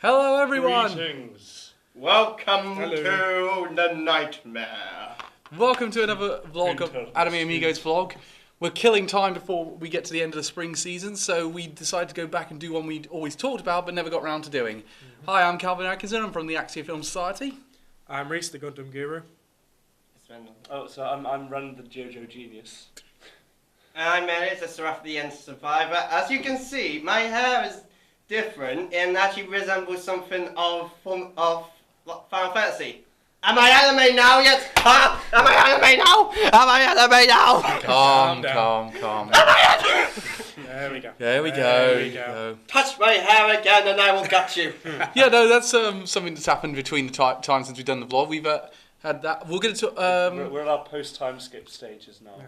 Hello everyone! Greetings. Welcome Hello. to the nightmare. Welcome to another vlog of Anime Amigos vlog. We're killing time before we get to the end of the spring season, so we decided to go back and do one we'd always talked about but never got around to doing. Hi, I'm Calvin Atkinson, I'm from the Axia Film Society. I'm Reece, the Gundam Guru. Oh, so I'm Ren, the JoJo genius. I'm Elliot, the Seraph the End Survivor. As you can see, my hair is different and actually resembles something of Final Fantasy. Am I anime now yet? Huh? Am I anime now? Am I anime now? Calm. There we go. There we go. Touch my hair again and I will gut you. Yeah, no, that's something that's happened between the times since we've done the vlog. We've had that. We're going to We're at our post-time skip stages now.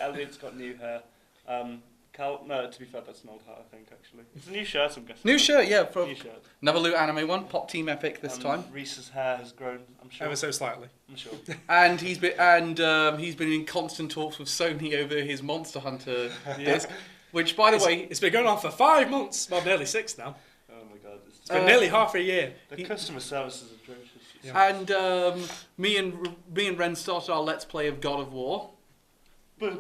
Elliot's got new hair. No, to be fair, that's an old hat, I think, actually. It's a new shirt, I'm guessing. New shirt, yeah. New shirt. Another Loot Anime one, Pop Team Epic this time. Reese's hair has grown, I'm sure. Ever so slightly. I'm sure. And he's been in constant talks with Sony over his Monster Hunter disc, which, by the way, It's been going on for 5 months. Well, nearly 6 now. Oh my god. It's been nearly half a year. The customer service is atrocious. Yeah. And me and Ren started our Let's Play of God of War. Double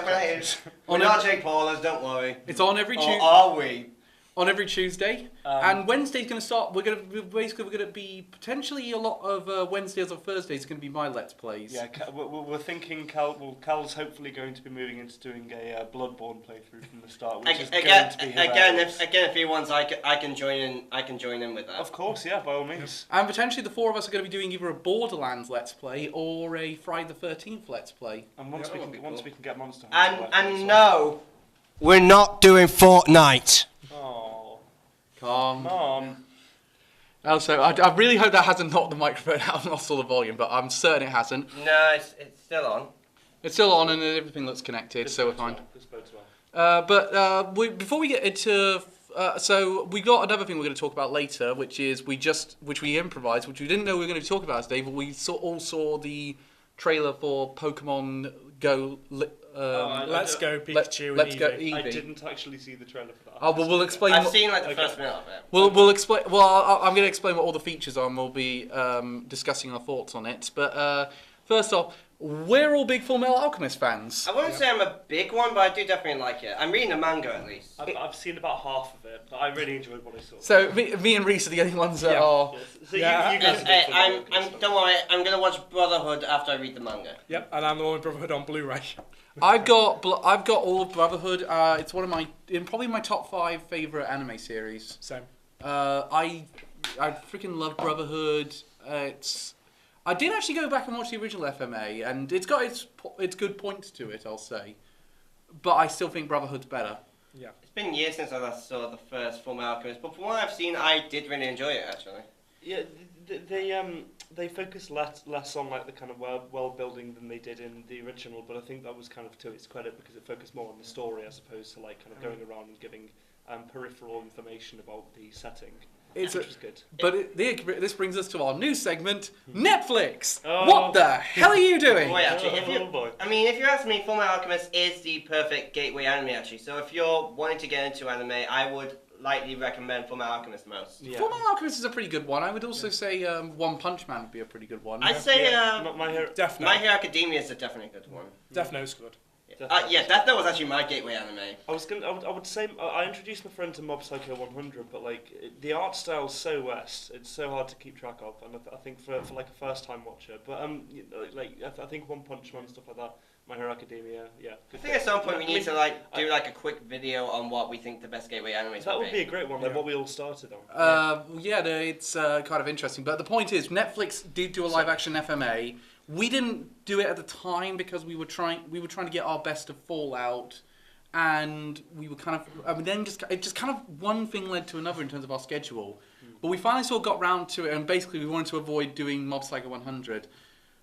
haters. We're not Jake Paulers, don't worry. It's on every Tuesday. Or are we? On every Tuesday, and Wednesday's going to start. We're going to be potentially a lot of Wednesdays or Thursdays are going to be my Let's Plays. Yeah, we're thinking Cal's hopefully going to be moving into doing a Bloodborne playthrough from the start, which is going to be hilarious. If he wants, I can join in. I can join in with that. Of course, yeah, by all means. And potentially the four of us are going to be doing either a Borderlands Let's Play or a Friday the 13th Let's Play. And once we can get Monster Hunter. Hunter. And no, we're not doing Fortnite. Calm. Mom. Also, I really hope that hasn't knocked the microphone out and lost all the volume, but I'm certain it hasn't. No, it's still on. It's still on and everything looks connected, so we're fine. This bodes well. Before we get into... so we got another thing we're going to talk about later, which we improvised, which we didn't know we were going to talk about today, but we all saw the trailer for Pokemon Go... Let's go Pikachu Let's and go Eevee. Eevee. I didn't actually see the trailer for that. Oh, well, we'll explain. I've seen like the first minute of it. We'll explain. Well, I'm going to explain what all the features are, and we'll be discussing our thoughts on it. But first off, we're all big Fullmetal Alchemist fans. I wouldn't say I'm a big one, but I do definitely like it. I'm reading the manga at least. I've seen about half of it, but I really enjoyed what I saw. So me and Reece are the only ones that are. Yes. So Yeah. you guys are big Fullmetal Don't worry, I'm gonna watch Brotherhood after I read the manga. Yep, and I'm the one with Brotherhood on Blu-ray. I've got all of Brotherhood. It's one of probably my top 5 favorite anime series. Same. I freaking love Brotherhood. I did actually go back and watch the original FMA, and it's got its good points to it, I'll say. But I still think Brotherhood's better. Yeah. It's been years since I last saw the first Fullmetal Alchemist, but from what I've seen, I did really enjoy it actually. Yeah, they focus less on like the kind of world building than they did in the original, but I think that was kind of to its credit because it focused more on the story as opposed to like kind of going around and giving peripheral information about the setting. Which was good. But this brings us to our new segment, Netflix. Oh. What the hell are you doing? Boy, actually, if you ask me, Fullmetal Alchemist is the perfect gateway anime actually. So if you're wanting to get into anime, I would lightly recommend Fullmetal Alchemist most. Yeah. Fullmetal Alchemist is a pretty good one. I would also say One Punch Man would be a pretty good one. I'd say My Hero. My Hero Academia is definitely a good one. Death Note's good. Death Note was actually my gateway anime. I would say I introduced my friend to Mob Psycho 100, but like the art style is so West, it's so hard to keep track of, and I think for like a first time watcher, but I think One Punch Man stuff like that, My Hero Academia, yeah. I think at some point we need to do a quick video on what we think the best gateway animes that would be a great one, like what we all started on. It's kind of interesting, but the point is, Netflix did do a live action FMA. We didn't do it at the time because we were trying to get our best of Fallout, and we were kind of it just kind of one thing led to another in terms of our schedule. But we finally sort of got round to it, and basically we wanted to avoid doing Mob Psycho 100.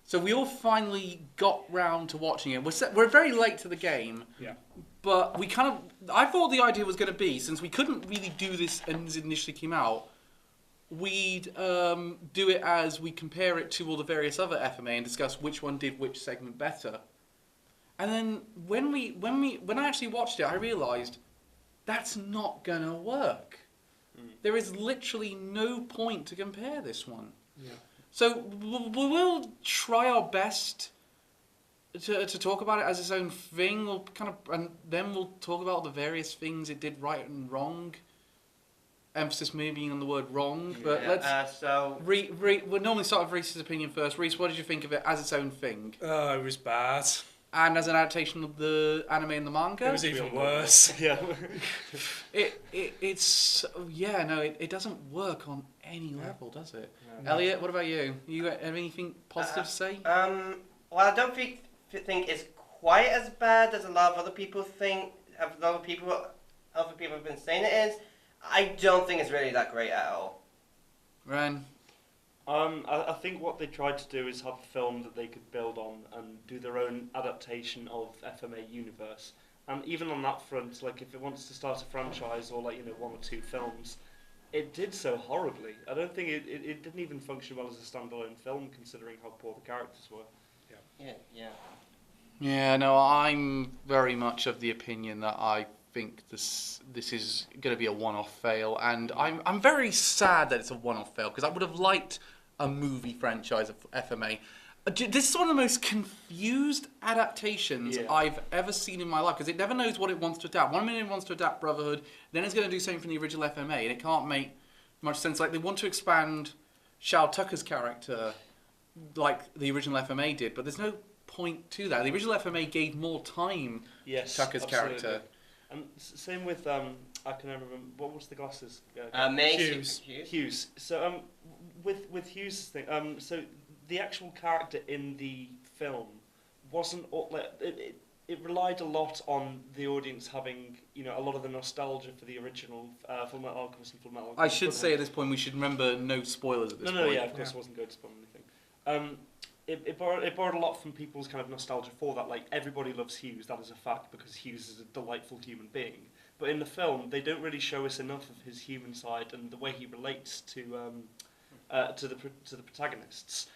So we all finally got round to watching it. We're very late to the game. Yeah. But I thought the idea was going to be, since we couldn't really do this as it initially came out, we'd do it as we compare it to all the various other FMA and discuss which one did which segment better. And then when I actually watched it, I realised That's not gonna work. There is literally no point to compare this one. Yeah. So we'll try our best to talk about it as its own thing. We'll and then we'll talk about the various things it did right and wrong. Emphasis maybe being on the word wrong, but let's. We'll normally start with Reece's opinion first. Reece, what did you think of it as its own thing? Oh, it was bad. And as an adaptation of the anime and the manga? It was even worse. Yeah. It doesn't work on any level, does it? No. Elliot, what about you? You got anything positive to say? Well, I don't think it's quite as bad as a lot of other people think. Other people have been saying it is. I don't think it's really that great at all. Ren? I think what they tried to do is have a film that they could build on and do their own adaptation of FMA universe. And even on that front, like if it wants to start a franchise or like one or two films, it did so horribly. I don't think it didn't even function well as a standalone film, considering how poor the characters were. Yeah. Yeah, no, I'm very much of the opinion that I think this is going to be a one-off fail, and I'm very sad that it's a one-off fail because I would have liked a movie franchise of FMA. This is one of the most confused adaptations I've ever seen in my life because it never knows what it wants to adapt. 1 minute it wants to adapt Brotherhood, then it's going to do something from the original FMA, and it can't make much sense. Like they want to expand Shao Tucker's character like the original FMA did, but there's no point to that. The original FMA gave more time to Tucker's character. And same with I can never remember what was the glasses. Hughes. So with Hughes' thing, so the actual character in the film wasn't it relied a lot on the audience having a lot of the nostalgia for the original Fullmetal Alchemist and Fullmetal Alchemist. I should say at this point we should remember no spoilers at this point. No, yeah, of course I wasn't going to spoil anything. It borrowed a lot from people's kind of nostalgia for that. Like everybody loves Hughes, that is a fact, because Hughes is a delightful human being. But in the film, they don't really show us enough of his human side and the way he relates to the protagonists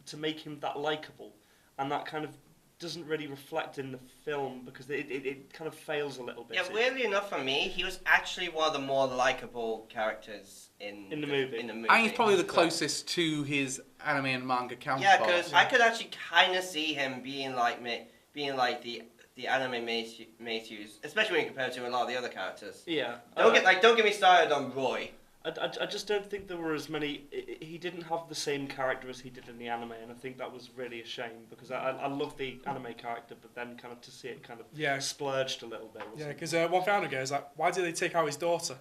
to make him that likable, and that kind of doesn't really reflect in the film because it kind of fails a little bit. Yeah, weirdly enough for me, he was actually one of the more likable characters in the movie. And he's probably the closest to his anime and manga counterpart. Yeah, because I could actually kind of see him being like the anime Matthews, especially when you compare it to a lot of the other characters. Yeah. Don't get me started on Roy. I just don't think there were as many. He didn't have the same character as he did in the anime, and I think that was really a shame because I love the anime character, but then kind of to see it kind of splurged a little bit. Yeah, because one thing I go is like, why did they take out his daughter?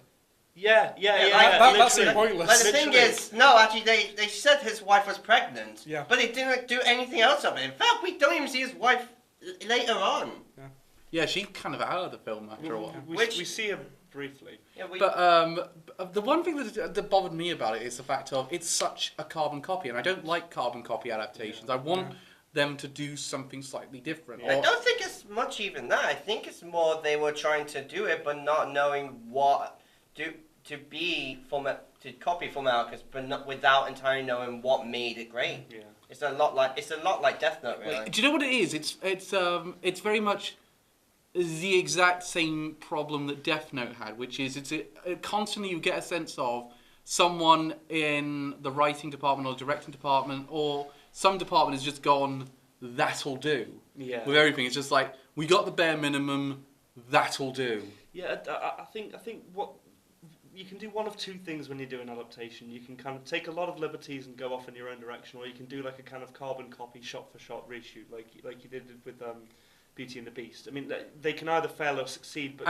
Yeah. That seemed pointless. Like the thing is, no, actually, they said his wife was pregnant. Yeah. But they didn't do anything else of it. In fact, we don't even see his wife later on. Yeah, she's kind of out of the film after a while. We see her briefly. Yeah, But the one thing that bothered me about it is the fact of it's such a carbon copy, and I don't like carbon copy adaptations. I want them to do something slightly different. I don't think it's much even that. I think it's more they were trying to do it, but not knowing what to copy Fullmetal Alchemist, but not, without entirely knowing what made it great. Yeah. It's a lot like Death Note, really. Do you know what it is? It's very much the exact same problem that Death Note had, which is constantly you get a sense of someone in the writing department or directing department or some department has just gone, that'll do. Yeah. With everything, it's just like we got the bare minimum, that'll do. Yeah, I think what you can do one of two things when you do an adaptation. You can kind of take a lot of liberties and go off in your own direction, or you can do like a kind of carbon copy, shot for shot reshoot, like you did with Beauty and the Beast. I mean, they can either fail or succeed. But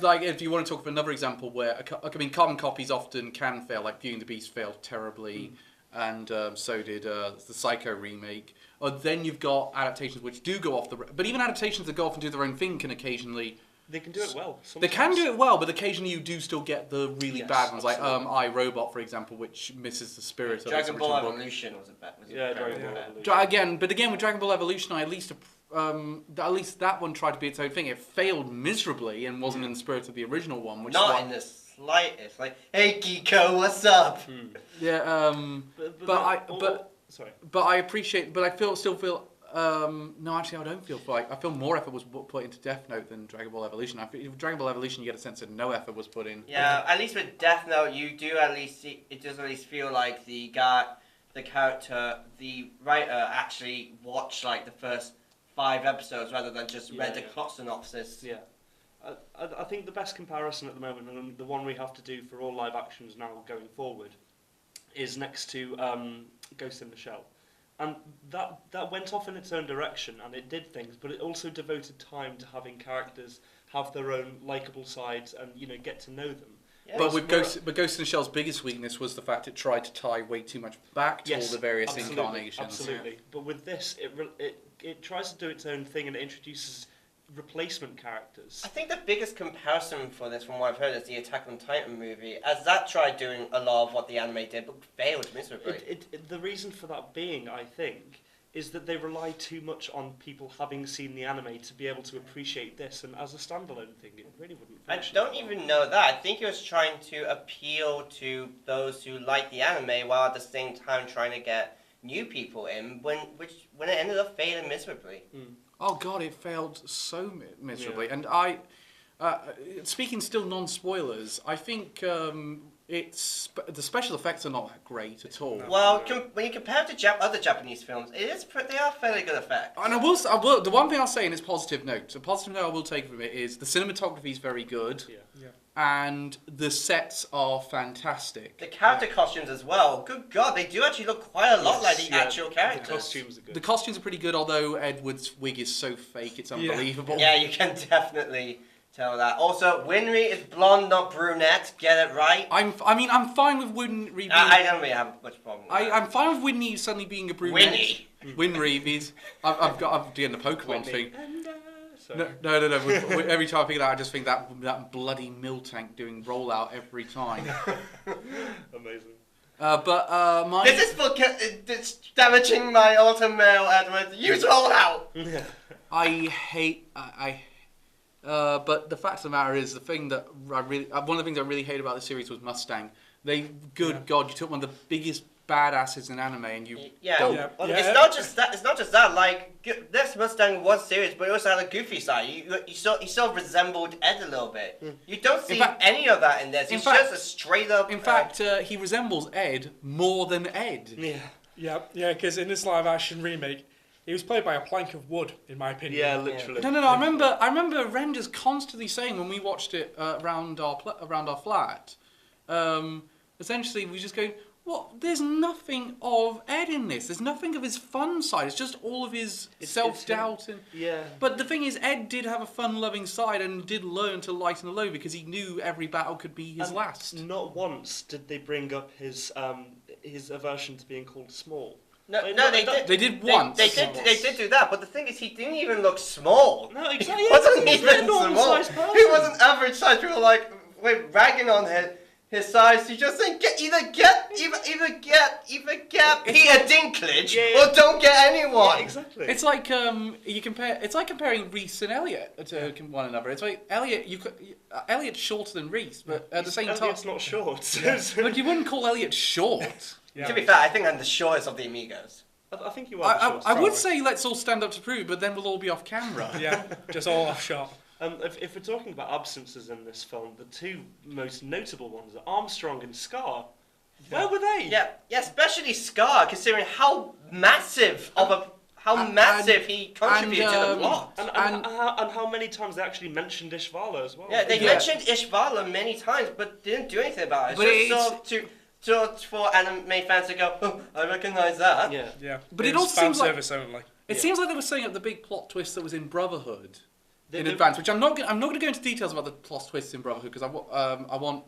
like, if you want to talk of another example where, carbon copies often can fail, like Beauty and the Beast failed terribly, and so did the Psycho remake. Or then you've got adaptations which do go off but even adaptations that go off and do their own thing can occasionally... They can do it well. Sometimes. They can do it well, but occasionally you do still get the really bad ones, absolutely. like iRobot, for example, which misses the spirit of Dragon its Ball original Evolution was a bad. Dragon Ball Evolution. But again, with Dragon Ball Evolution, at least that one tried to be its own thing. It failed miserably and wasn't in the spirit of the original one. Which not in the slightest. Like, hey Kiko, what's up? Yeah. But I appreciate. But I still feel No, actually, I don't feel like I feel more effort was put into Death Note than Dragon Ball Evolution. I feel Dragon Ball Evolution, you get a sense that no effort was put in. Yeah, at least with Death Note, you do at least see, it does at least feel like the character, the writer actually watched like the first 5 episodes rather than just read the plot synopsis. Yeah. I think the best comparison at the moment, and the one we have to do for all live actions now going forward, is next to Ghost in the Shell. And that went off in its own direction, and it did things, but it also devoted time to having characters have their own likeable sides and, you know, get to know them. Yeah, but Ghost in the Shell's biggest weakness was the fact it tried to tie way too much back to all the various incarnations. Absolutely. Yeah. But with this, it tries to do its own thing, and it introduces replacement characters. I think the biggest comparison for this, from what I've heard, is the Attack on Titan movie, as that tried doing a lot of what the anime did, but failed miserably. The reason for that being, I think, is that they rely too much on people having seen the anime to be able to appreciate this, and as a standalone thing, it really wouldn't function. I don't even know that. I think it was trying to appeal to those who like the anime, while at the same time trying to get new people in, when it ended up failing miserably. Oh god, it failed so miserably. Yeah. And speaking still non-spoilers, I think the special effects are not great at all. Well, when you compare it to other Japanese films, they are fairly good effects. And I will. The one thing I'll say in its positive note, a positive note I will take from it is the cinematography is very good. Yeah. And the sets are fantastic. The character costumes as well. Good God, they do actually look quite a lot like the actual characters. The costumes are good. The costumes are pretty good, although Edward's wig is so fake, it's unbelievable. Yeah, you can definitely tell that. Also, Winry is blonde, not brunette. Get it right. I'm fine with Winry. I don't really have much problem with that. I'm fine with Winry suddenly being a brunette. Winry is. I'm doing the Pokemon thing. No. Every time I think of that, I just think that bloody Miltank doing rollout every time. Amazing. This is for it's damaging my auto male, Edward. Use rollout. But the fact of the matter is, the thing that one of the things I really hate about the series was Mustang. God, you took one of the biggest badasses in anime, and you. Yeah. It's not just that. It's not just that. Like this Mustang was serious, but it also had a goofy side. He sort of resembled Ed a little bit. You don't see any of that in this. He's just a straight up. In fact, he resembles Ed more than Ed. Yeah. Because in this live action remake, he was played by a plank of wood, in my opinion. Yeah, literally. No. I remember Renders constantly saying when we watched it around our flat. Essentially, we just go, what? There's nothing of Ed in this. There's nothing of his fun side. It's just all of his self-doubt. But the thing is, Ed did have a fun-loving side and did learn to lighten the load because he knew every battle could be his last. Not once did they bring up his aversion to being called small. They did once. They did do that, but the thing is, he didn't even look small. No, exactly. He wasn't even small. He wasn't average size. People were like, we're ragging on his size. You just think either get Peter Dinklage or don't get anyone. Yeah, exactly. It's like comparing Reece and Elliot to one another. It's like Elliot's shorter than Reece, but at the same time, Elliot's not short. But you wouldn't call Elliot short. To be fair, I think I'm the shortest of the Amigos. I think you are. I would say let's all stand up to prove, but then we'll all be off camera. Yeah, just all off shot. If we're talking about absences in this film, the two most notable ones are Armstrong and Scar. Where were they? Yeah, especially Scar, considering how massive he contributed to the plot. And how many times they actually mentioned Ishvala as well. Yeah, they mentioned Ishvala many times, but didn't do anything about it. Just for anime fans to go, oh, I recognise that. Yeah. But it also seems like seems like they were setting up the big plot twist that was in Brotherhood in advance, which I'm not going to go into details about the plot twists in Brotherhood because I want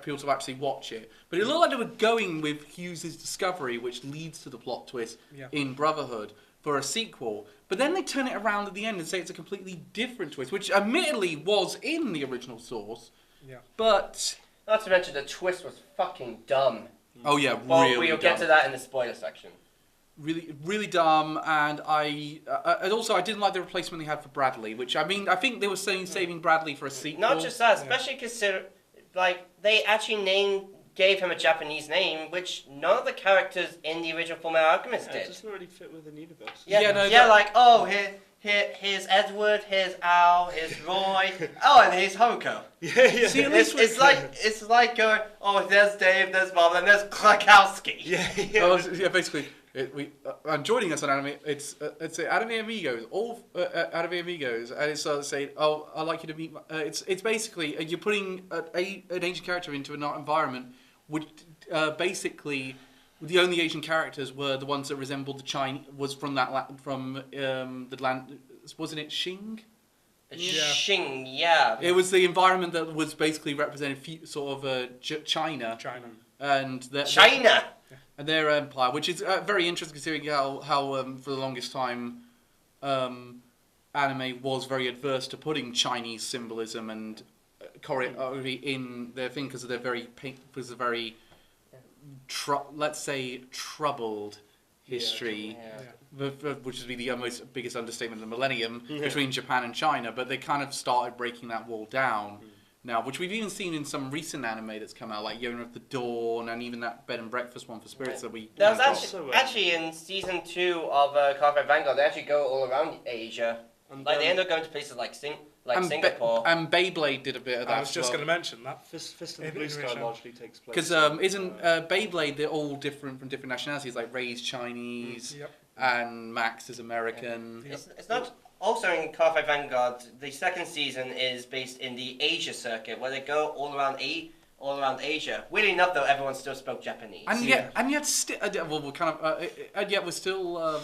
people to actually watch it. But it looked like they were going with Hughes' discovery, which leads to the plot twist in Brotherhood for a sequel. But then they turn it around at the end and say it's a completely different twist, which admittedly was in the original source. Yeah. But not to mention the twist was fucking dumb. Oh yeah, really we'll get to that in the spoiler section. Really, really dumb, and also I didn't like the replacement they had for Bradley, which I think they were saving Bradley for a sequel. Not just that, especially consider they actually named gave him a Japanese name, which none of the characters in the original Fullmetal Alchemist It did. doesn't really fit with the universe. Yeah, like, oh, here's Edward, here's Al, here's Roy, oh, and here's Hoko. Yeah. See, at It's, least it's like going, oh, there's Dave, there's Bob, and there's Krakowski. Yeah, basically, I'm joining us on anime. It's Anime Amigos, all Anime Amigos, and it's saying, "Oh, I'd like you to meet." It's basically you're putting an Asian character into an environment, which basically the only Asian characters were the ones that resembled the Chinese. Was from the land, wasn't it Xing? Xing, yeah. It was the environment that was basically representing sort of China. And China. And their empire, which is very interesting considering how for the longest time, anime was very adverse to putting Chinese symbolism and choreography in their thing because of their very let's say troubled history, which would be the biggest understatement of the millennium between Japan and China. But they kind of started breaking that wall down. Now, which we've even seen in some recent anime that's come out, like Year of the Dawn, and even that Bed and Breakfast one for Spirits that we. That was actually in season 2 of Carve Vanguard. They actually go all around Asia. Like they end up going to places like Singapore. And Beyblade did a bit of that. I was just going to mention that. Fist of the Blue Sky largely takes place. Because isn't Beyblade, they're all different from different nationalities, like Ray's Chinese, and Max is American. It's not. Also in Carve Vanguard, the second season is based in the Asia circuit, where they go all around Asia. Weirdly enough, though, everyone still spoke Japanese. And yet, we're still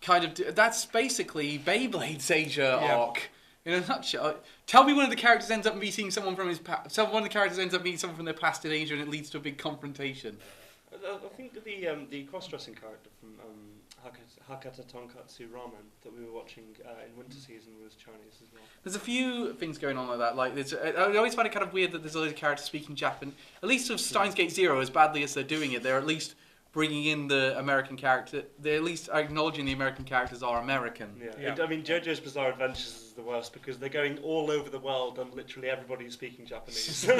kind of. That's basically Beyblade's Asia arc in a nutshell. Tell me one of the characters ends up meeting someone from his past. One of the characters ends up meeting someone from their past in Asia, and it leads to a big confrontation. I think the cross-dressing character from Hakata Tonkatsu Ramen that we were watching in winter season was Chinese as well. There's a few things going on like that. Like I always find it kind of weird that there's a lot of characters speaking Japan. At least with Steins Gate Zero, as badly as they're doing it, they're at least bringing in the American character. They're at least acknowledging the American characters are American. Yeah. I mean, JoJo's Bizarre Adventures is the worst because they're going all over the world and literally everybody's speaking Japanese. So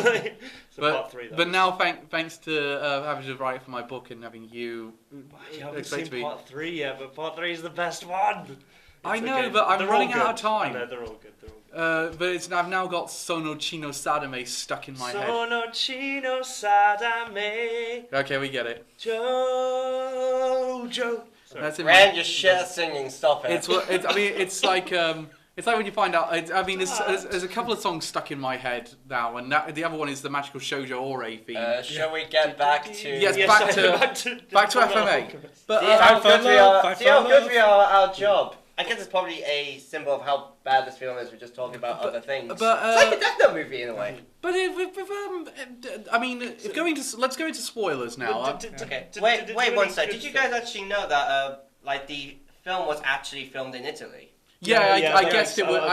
part 3. But now, thanks to having to write for my book and having you. You haven't seen part 3 yet, but part 3 is the best one. I know, but I'm running out of time. No, they're all good. But I've now got Sono Chino Sadame stuck in my head. Sono Chino Sadame. Okay, we get it. Jojo. That's it. Rand, you're shit singing. Stop it. It's like when you find out. There's a couple of songs stuck in my head now, and the other one is the Magical Shoujo Ore theme. Shall we get back to? Yes, back to FMA. But see how good we are at our job. I guess it's probably a symbol of how bad this film is. We're just talking about other things. It's like a Death Note movie in a way. But let's go into spoilers now. Okay. Wait one sec. Did you guys actually know that the film was actually filmed in Italy? I guessed it was.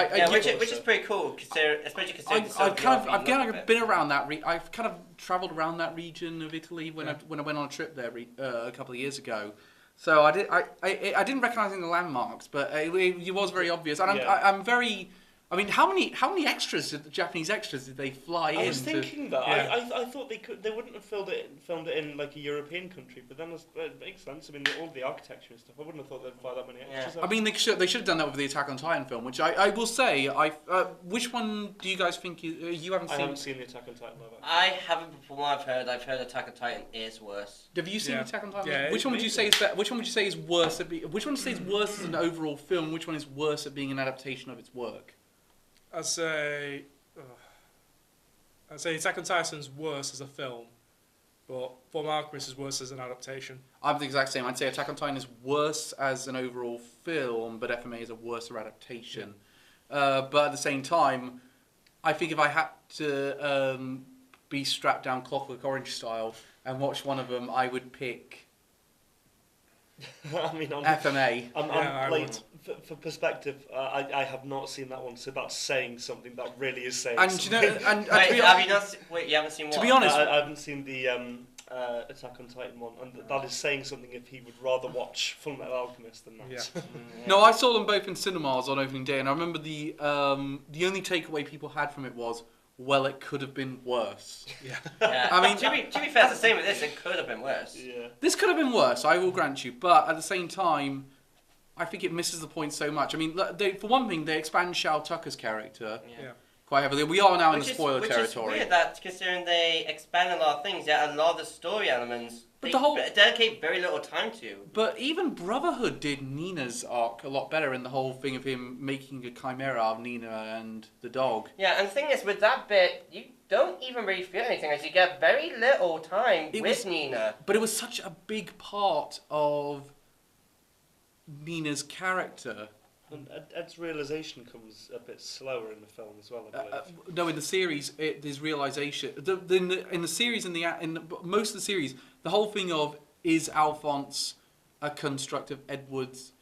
Which is pretty cool, especially considering I've been around that. I've kind of travelled around that region of Italy when I went on a trip there a couple of years ago. So I didn't recognise any of the landmarks, but it was very obvious. And I'm very. I mean, how many Japanese extras did they fly in? I was thinking that. I thought they wouldn't have filmed it in like a European country, but then it makes sense. I mean, all the architecture and stuff. I wouldn't have thought they'd fly that many extras. I mean, they should have done that with the Attack on Titan film, which I will say. Which one do you guys think you haven't seen? I haven't seen the Attack on Titan live action. I haven't. From what I've heard Attack on Titan is worse. Have you seen Attack on Titan? Yeah, which one would you say is better? Which one would you say is worse at which one would you say is worse as an overall film? Which one is worse at being an adaptation of its work? I'd say Attack on Titan's worse as a film, but Fullmetal Alchemist is worse as an adaptation. I'm the exact same. I'd say Attack on Titan is worse as an overall film, but FMA is a worse adaptation. But at the same time, I think if I had to be strapped down Clockwork Orange style and watch one of them, I would pick I mean, FMA. For perspective, I have not seen that one, so that's saying something. That really is saying and something. you know, and you haven't seen what? To be honest, I haven't seen the Attack on Titan one, and that is saying something if he would rather watch Fullmetal Alchemist than that. Yeah. No, I saw them both in cinemas on opening day, and I remember the only takeaway people had from it was, well, it could have been worse. Yeah. I mean, to be fair, it's the same with this. It could have been worse. Yeah. This could have been worse, I will grant you, but at the same time, I think it misses the point so much. I mean, for one thing, they expand Shao Tucker's character Yeah. quite heavily. We are now in the Which spoiler is territory. weird that considering they expand a lot of things, yet a lot of the story elements But they dedicate very little time to. But even Brotherhood did Nina's arc a lot better in the whole thing of him making a chimera of Nina and the dog. Yeah, and the thing is, with that bit, you don't even really feel anything, as you get very little time with Nina. But it was such a big part of Nina's character. And Ed's realization comes a bit slower in the film as well, I believe. No, in the series, there's realization. In the series, in most of the series, the whole thing of is Alphonse a construct of Edward's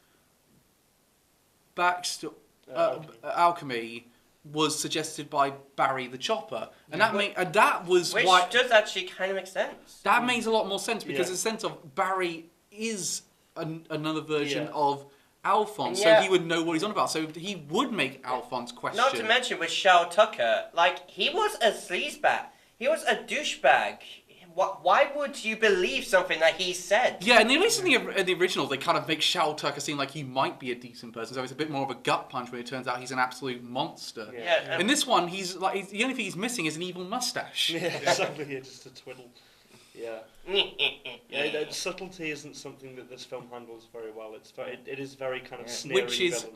alchemy was suggested by Barry the Chopper, and that was which why does actually kind of make sense. that makes a lot more sense because in the sense of Barry is another version of Alphonse, so he would know what he's on about. So he would make Alphonse question. Not to mention with Shao Tucker, like, he was a sleazebag. He was a douchebag. Why would you believe something that he said? Yeah, and at least in the original, they kind of make Shao Tucker seem like he might be a decent person. So it's a bit more of a gut punch when it turns out he's an absolute monster. Yeah. In this one, he's like the only thing he's missing is an evil mustache. Yeah, exactly. Yeah, just a twiddle. Yeah. Yeah, subtlety isn't something that this film handles very well. It is very kind of sneering.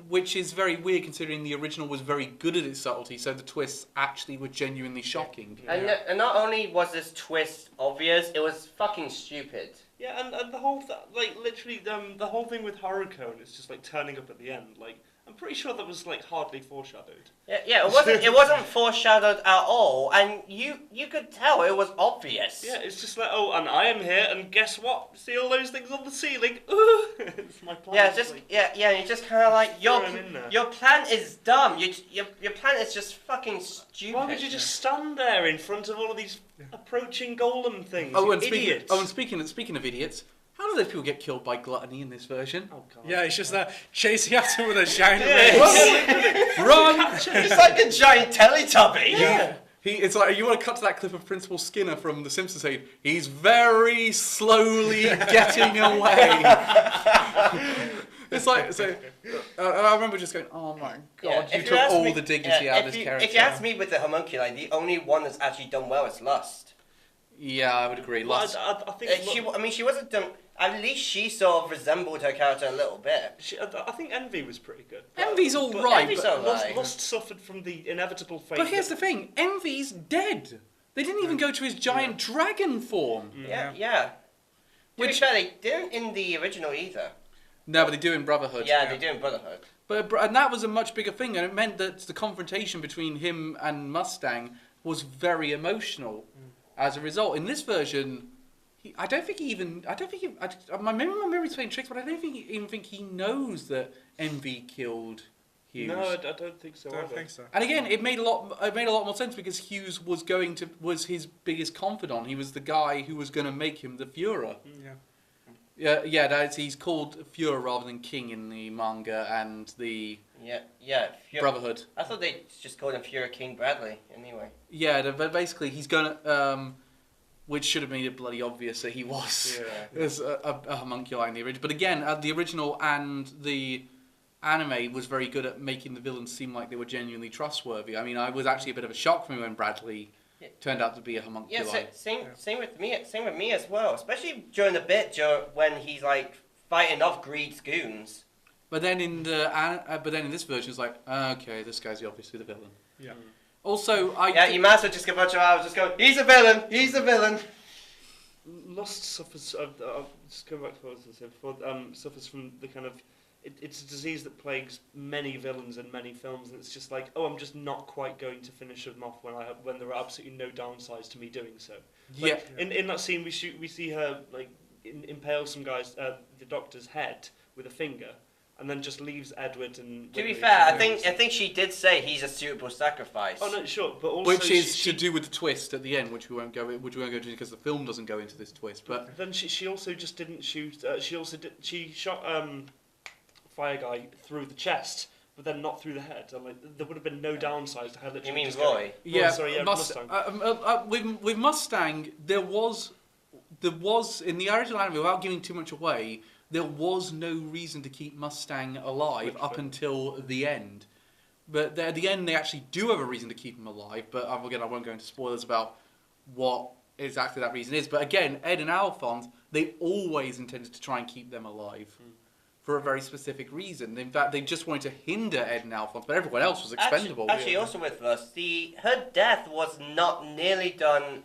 Which is very weird considering the original was very good at its subtlety, so the twists actually were genuinely shocking. And not only was this twist obvious, it was fucking stupid. Yeah, and the whole literally the whole thing with Haruko, and it's just like turning up at the end. Like, I'm pretty sure that was like hardly foreshadowed. Yeah, it wasn't foreshadowed at all, and you could tell it was obvious. Yeah, it's just like, oh, and I am here, and guess what? See all those things on the ceiling? It's my plan. Yeah, you just kind of like your plan is dumb. Your plan is just fucking stupid. Why would you just stand there in front of all of these approaching golem things? And speaking of idiots. How do those people get killed by gluttony in this version? Oh, God. Yeah, it's just chasing after him with a giant race. Run! He's like a giant Teletubby. Yeah. It's like, you want to cut to that clip of Principal Skinner from The Simpsons saying, he's very slowly getting away. It's like, so, I remember just going, oh my God, you took all the dignity out of this character. If you ask me with the homunculi, the only one that's actually done well is Lust. Yeah, I would agree. Lust. I think she wasn't done. At least she sort of resembled her character a little bit. I think Envy was pretty good. Envy's all right. Envy's all right. Lust suffered from the inevitable fate. But here's the thing: Envy's dead. They didn't even go to his giant dragon form. Yeah. To be fair, they didn't in the original either. No, but they do in Brotherhood. Yeah, they do in Brotherhood. And that was a much bigger thing, and it meant that the confrontation between him and Mustang was very emotional. As a result, in this version, my memory's playing tricks, but I don't even think he knows that Envy killed Hughes. No, I don't think so. I don't think so. And again, it made a lot more sense because Hughes was his biggest confidant. He was the guy who was going to make him the Führer. He's called Führer rather than King in the manga and the Brotherhood. I thought they just called him Führer King Bradley anyway. Yeah, but basically he's gonna, which should have made it bloody obvious that he was a homunculi in the original. But again, the original and the anime was very good at making the villains seem like they were genuinely trustworthy. I mean, I was actually a bit of a shock for me when Bradley turned out to be a homunculi. Yeah, same with me as well. Especially during the bit when he's like fighting off Greed's goons. But then in this version, it's like, okay, this guy's obviously the villain. Yeah. Also, you might as well just give a bunch of hours just going, he's a villain, he's a villain. Lust suffers. Just going back to what I was going to say before. Suffers from the kind of. It's a disease that plagues many villains in many films, and it's just like, oh, I'm just not quite going to finish them off when there are absolutely no downsides to me doing so. Like, in that scene, we see her like impale some guy's the doctor's head with a finger. And then just leaves Edward and. To be fair, I think she did say he's a suitable sacrifice. Oh no, sure, but also which is to do with the twist at the end, which we won't go into because the film doesn't go into this twist. But then she also just didn't shoot. She shot Fire Guy through the chest, but then not through the head. And like, there would have been no downside to how literally. You mean just Roy? Yeah, Sorry, yeah, Mustang. with Mustang, there was in the original anime, without giving too much away, there was no reason to keep Mustang alive up until the end. But at the end, they actually do have a reason to keep him alive. But again, I won't go into spoilers about what exactly that reason is. But again, Ed and Alphonse, they always intended to try and keep them alive for a very specific reason. In fact, they just wanted to hinder Ed and Alphonse, but everyone else was expendable. Actually, also with us, her death was not nearly done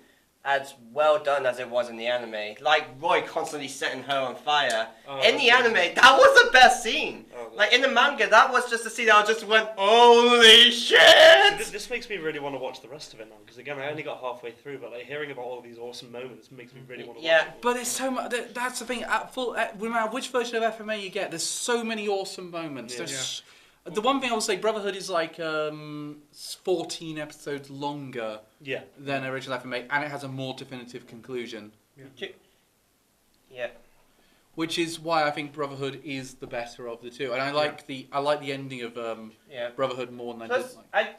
as well done as it was in the anime. Like Roy constantly setting her on fire. In the anime, that was the best scene. Like in the manga, that was just a scene that I just went, holy shit! This makes me really want to watch the rest of it now, because again, I only got halfway through, but like hearing about all these awesome moments makes me really want to watch it. But there's so much. That's the thing. No matter which version of FMA you get, there's so many awesome moments. The one thing I will say, Brotherhood is like 14 episodes longer than original FMA, and it has a more definitive conclusion. Yeah. Which is why I think Brotherhood is the better of the two, and I like the ending of Brotherhood more than I did.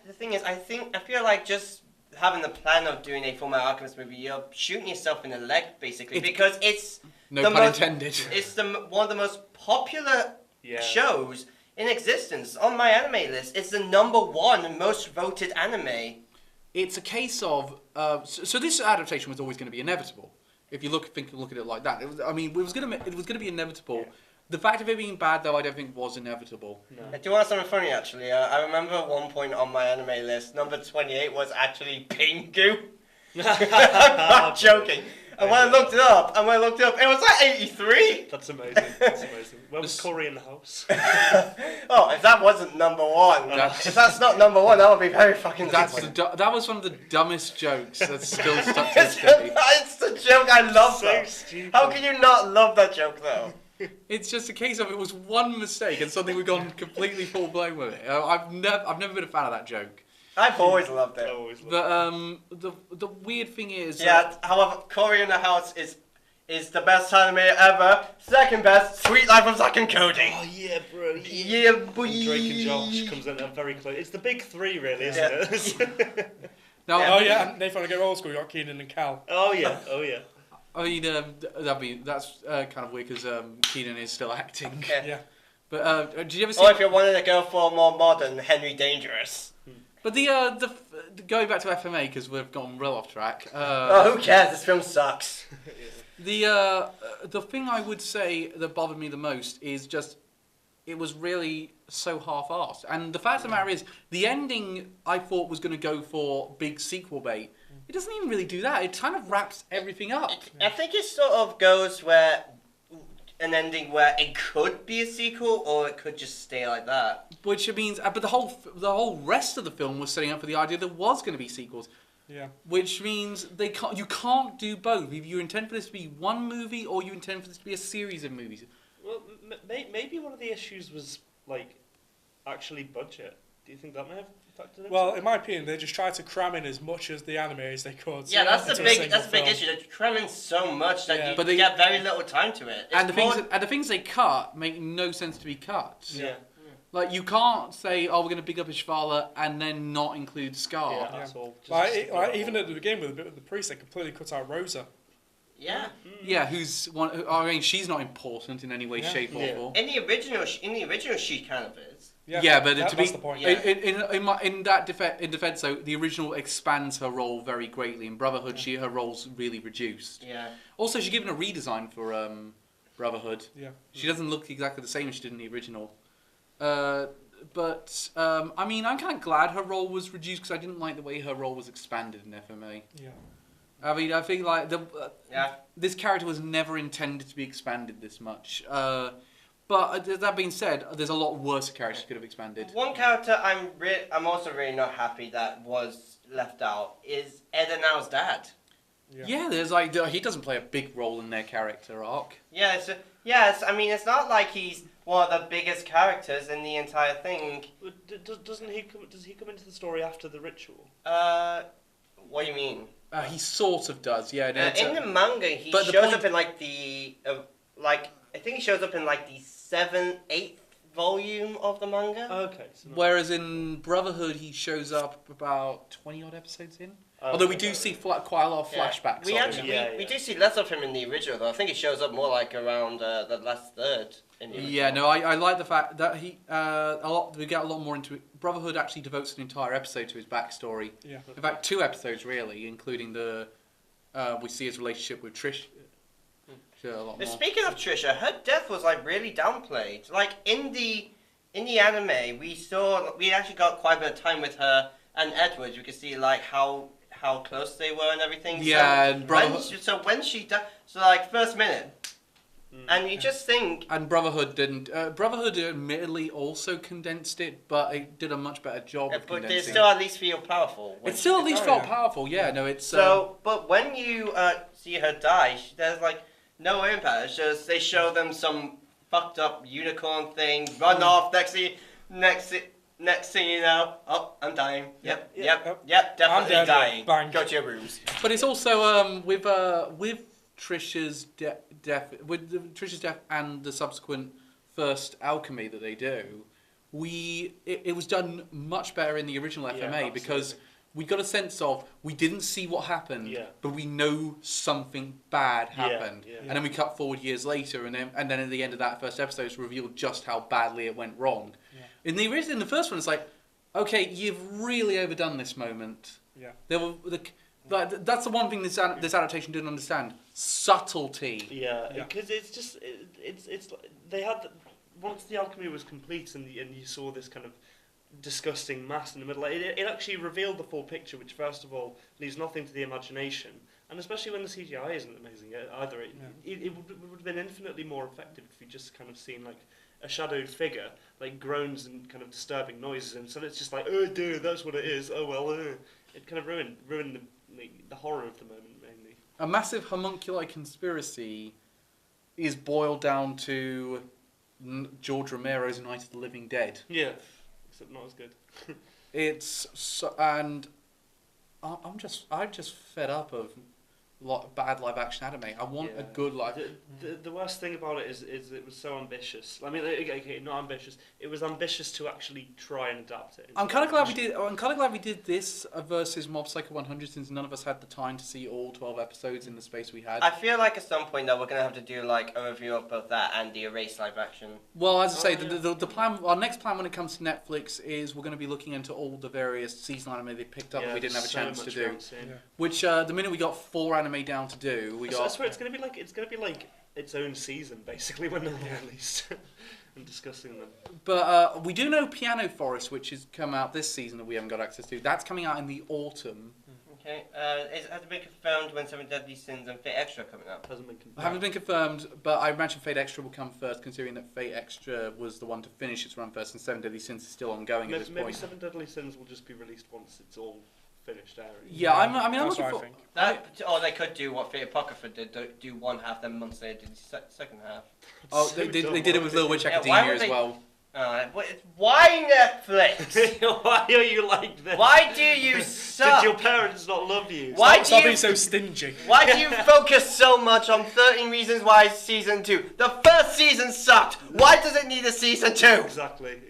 The thing is, I feel like just having the plan of doing a Fullmetal Alchemist movie, you're shooting yourself in the leg basically, because it's no pun intended. It's one of the most popular shows in existence. On my anime list, it's the #1 most voted anime. It's a case of so this adaptation was always going to be inevitable. If you look at it like that, it was going to be inevitable. Yeah. The fact of it being bad, though, I don't think was inevitable. No. Do you want something funny? Actually, I remember at one point on my anime list, number 28 was actually Pingu. I'm not joking. And when I looked it up, it was like 83. That's amazing. That's amazing. Where was Corey in the house? Oh, if that wasn't #1, if that's not #1, that would be very fucking. That was one of the dumbest jokes that's still stuck to this day. It's the joke. I love so that. Stupid. How can you not love that joke though? It's just a case of it was one mistake and suddenly we've gone completely full blown with it. I've never been a fan of that joke. I've always loved it. But the weird thing is... however, Corey in the House is the best anime ever. Second best, Sweet Life of Zack and Cody. Oh yeah, bro. Yeah, boy. And Drake and Josh comes in very close. It's the big three, really, isn't it? And if I want to go old school, you got Keenan and Cal. Oh yeah. I mean, that's kind of weird because Keenan is still acting. Yeah. But did you ever see... Or if you wanted to go for more modern, Henry Dangerous. But the going back to FMA, because we've gone real off track. Who cares? This film sucks. The thing I would say that bothered me the most is just it was really so half-assed. And the fact of the matter is, the ending I thought was going to go for big sequel bait. It doesn't even really do that. It kind of wraps everything up. I think it sort of goes where an ending where it could be a sequel or it could just stay like that. Which means, but the whole rest of the film was setting up for the idea there was going to be sequels. Yeah. Which means you can't do both. If you intend for this to be one movie or you intend for this to be a series of movies. Well, maybe one of the issues was like actually budget. Do you think that may have factored in? Well, in my opinion, they just tried to cram in as much as the anime as they could. Yeah, that's the big issue. They're cramming so much that you get very little time to it. And the things they cut make no sense to be cut. Yeah. Like, you can't say, oh, we're going to big up Ishvala and then not include Scar. Yeah, that's all. Even at the beginning with the priest, they completely cut out Rosa. Yeah. Yeah, who's one? I mean, she's not important in any way, shape, or form. In the original, she kind of is. Yeah, but that's the point. In defense, though, the original expands her role very greatly. In Brotherhood, her role's really reduced. Yeah. Also, she's given a redesign for Brotherhood. Yeah. She doesn't look exactly the same as she did in the original. But I mean, I'm kind of glad her role was reduced because I didn't like the way her role was expanded in FMA. Yeah. I mean, I think like this character was never intended to be expanded this much. But that being said, there's a lot worse characters could have expanded. One character I'm also really not happy that was left out is Ed and Al's dad. Yeah, there's he doesn't play a big role in their character arc. Yes. I mean, it's not like he's one of the biggest characters in the entire thing. Does he come into the story after the ritual? What do you mean? He sort of does, yeah. In the manga, he shows up in like the I think he shows up in like the 7th, 8th volume of the manga. Okay. So not- Whereas in Brotherhood, he shows up about 20 odd episodes in. Although we do see quite a lot of flashbacks. We of actually him. we do see less of him in the original though. I think he shows up more like around the last third in the original. Yeah, no, I like the fact that we get a lot more into it. Brotherhood actually devotes an entire episode to his backstory. Yeah. In fact, 2 episodes really, including the we see his relationship with Trish. A lot more. Speaking of Trisha, her death was like really downplayed. Like in the anime, we actually got quite a bit of time with her and Edward. You could see like how close they were and everything. Yeah, so and Brotherhood. when she died, so like first minute, and you just think. And Brotherhood didn't. Brotherhood admittedly also condensed it, but it did a much better job of But they condensing. still at least feel powerful. It still at least felt yeah. powerful. Yeah, no, it's So, but when you see her die, there's like no impact. It's just they show them some fucked up unicorn thing, run off. Next thing you know, oh, I'm dying. Yep, definitely dead. dying. Bang. Go to your rooms. But it's also with Trish's death, Trish's death and the subsequent first alchemy that they do, it was done much better in the original FMA because we got a sense of we didn't see what happened, but we know something bad happened, and then we cut forward years later, and then at the end of that first episode, it's revealed just how badly it went wrong. Yeah. In the first one, it's like, okay, you've really overdone this moment. Yeah. But that's the one thing this adaptation didn't understand: subtlety. Yeah, because it's just it's they had once the alchemy was complete and you saw this kind of disgusting mass in the middle. It actually revealed the full picture, which first of all leaves nothing to the imagination, and especially when the CGI isn't amazing either. It would have been infinitely more effective if you just kind of seen like a shadowed figure, like groans and kind of disturbing noises, and so it's just like, oh dude, that's what it is. Oh well, it kind of ruined the horror of the moment mainly. A massive homunculi conspiracy is boiled down to George Romero's Night of the Living Dead. Yeah, except not as good. And I'm just fed up of bad live action anime. I want a good live. The worst thing about it is it was so ambitious. I mean, okay, not ambitious. It was ambitious to actually try and adapt it. I'm kind of glad we did. I'm kind of glad we did this versus Mob Psycho 100, since none of us had the time to see all 12 episodes in the space we had. I feel like at some point though we're gonna have to do like a review of both that and the Erase live action. Well, as I say, the plan, our next plan when it comes to Netflix is we're going to be looking into all the various seasonal anime they picked up that we didn't have a chance to do. Which the minute we got 4 anime down to do, I swear it's gonna be like its own season basically when they're released and discussing them. But we do know Piano Forest, which has come out this season that we haven't got access to. That's coming out in the autumn. Okay, has it been confirmed when 7 Deadly Sins and Fate Extra coming up? Hasn't been confirmed. Haven't been confirmed, but I imagine Fate Extra will come first, considering that Fate Extra was the one to finish its run first, and 7 Deadly Sins is still ongoing at this point. Maybe 7 Deadly Sins will just be released once it's all finished airing. Yeah, I'm That's looking what for. I think. Or they could do what Fate Apocrypha did, do one half, then months later did the second half. Oh, they did it with Little Witch Yeah, Academia as well. Why Netflix? Why are you like this? Why do you suck? Did your parents not love you? Stop being so stingy. Why do you focus so much on 13 Reasons Why Season 2? The first season sucked. Why does it need a Season 2? Exactly.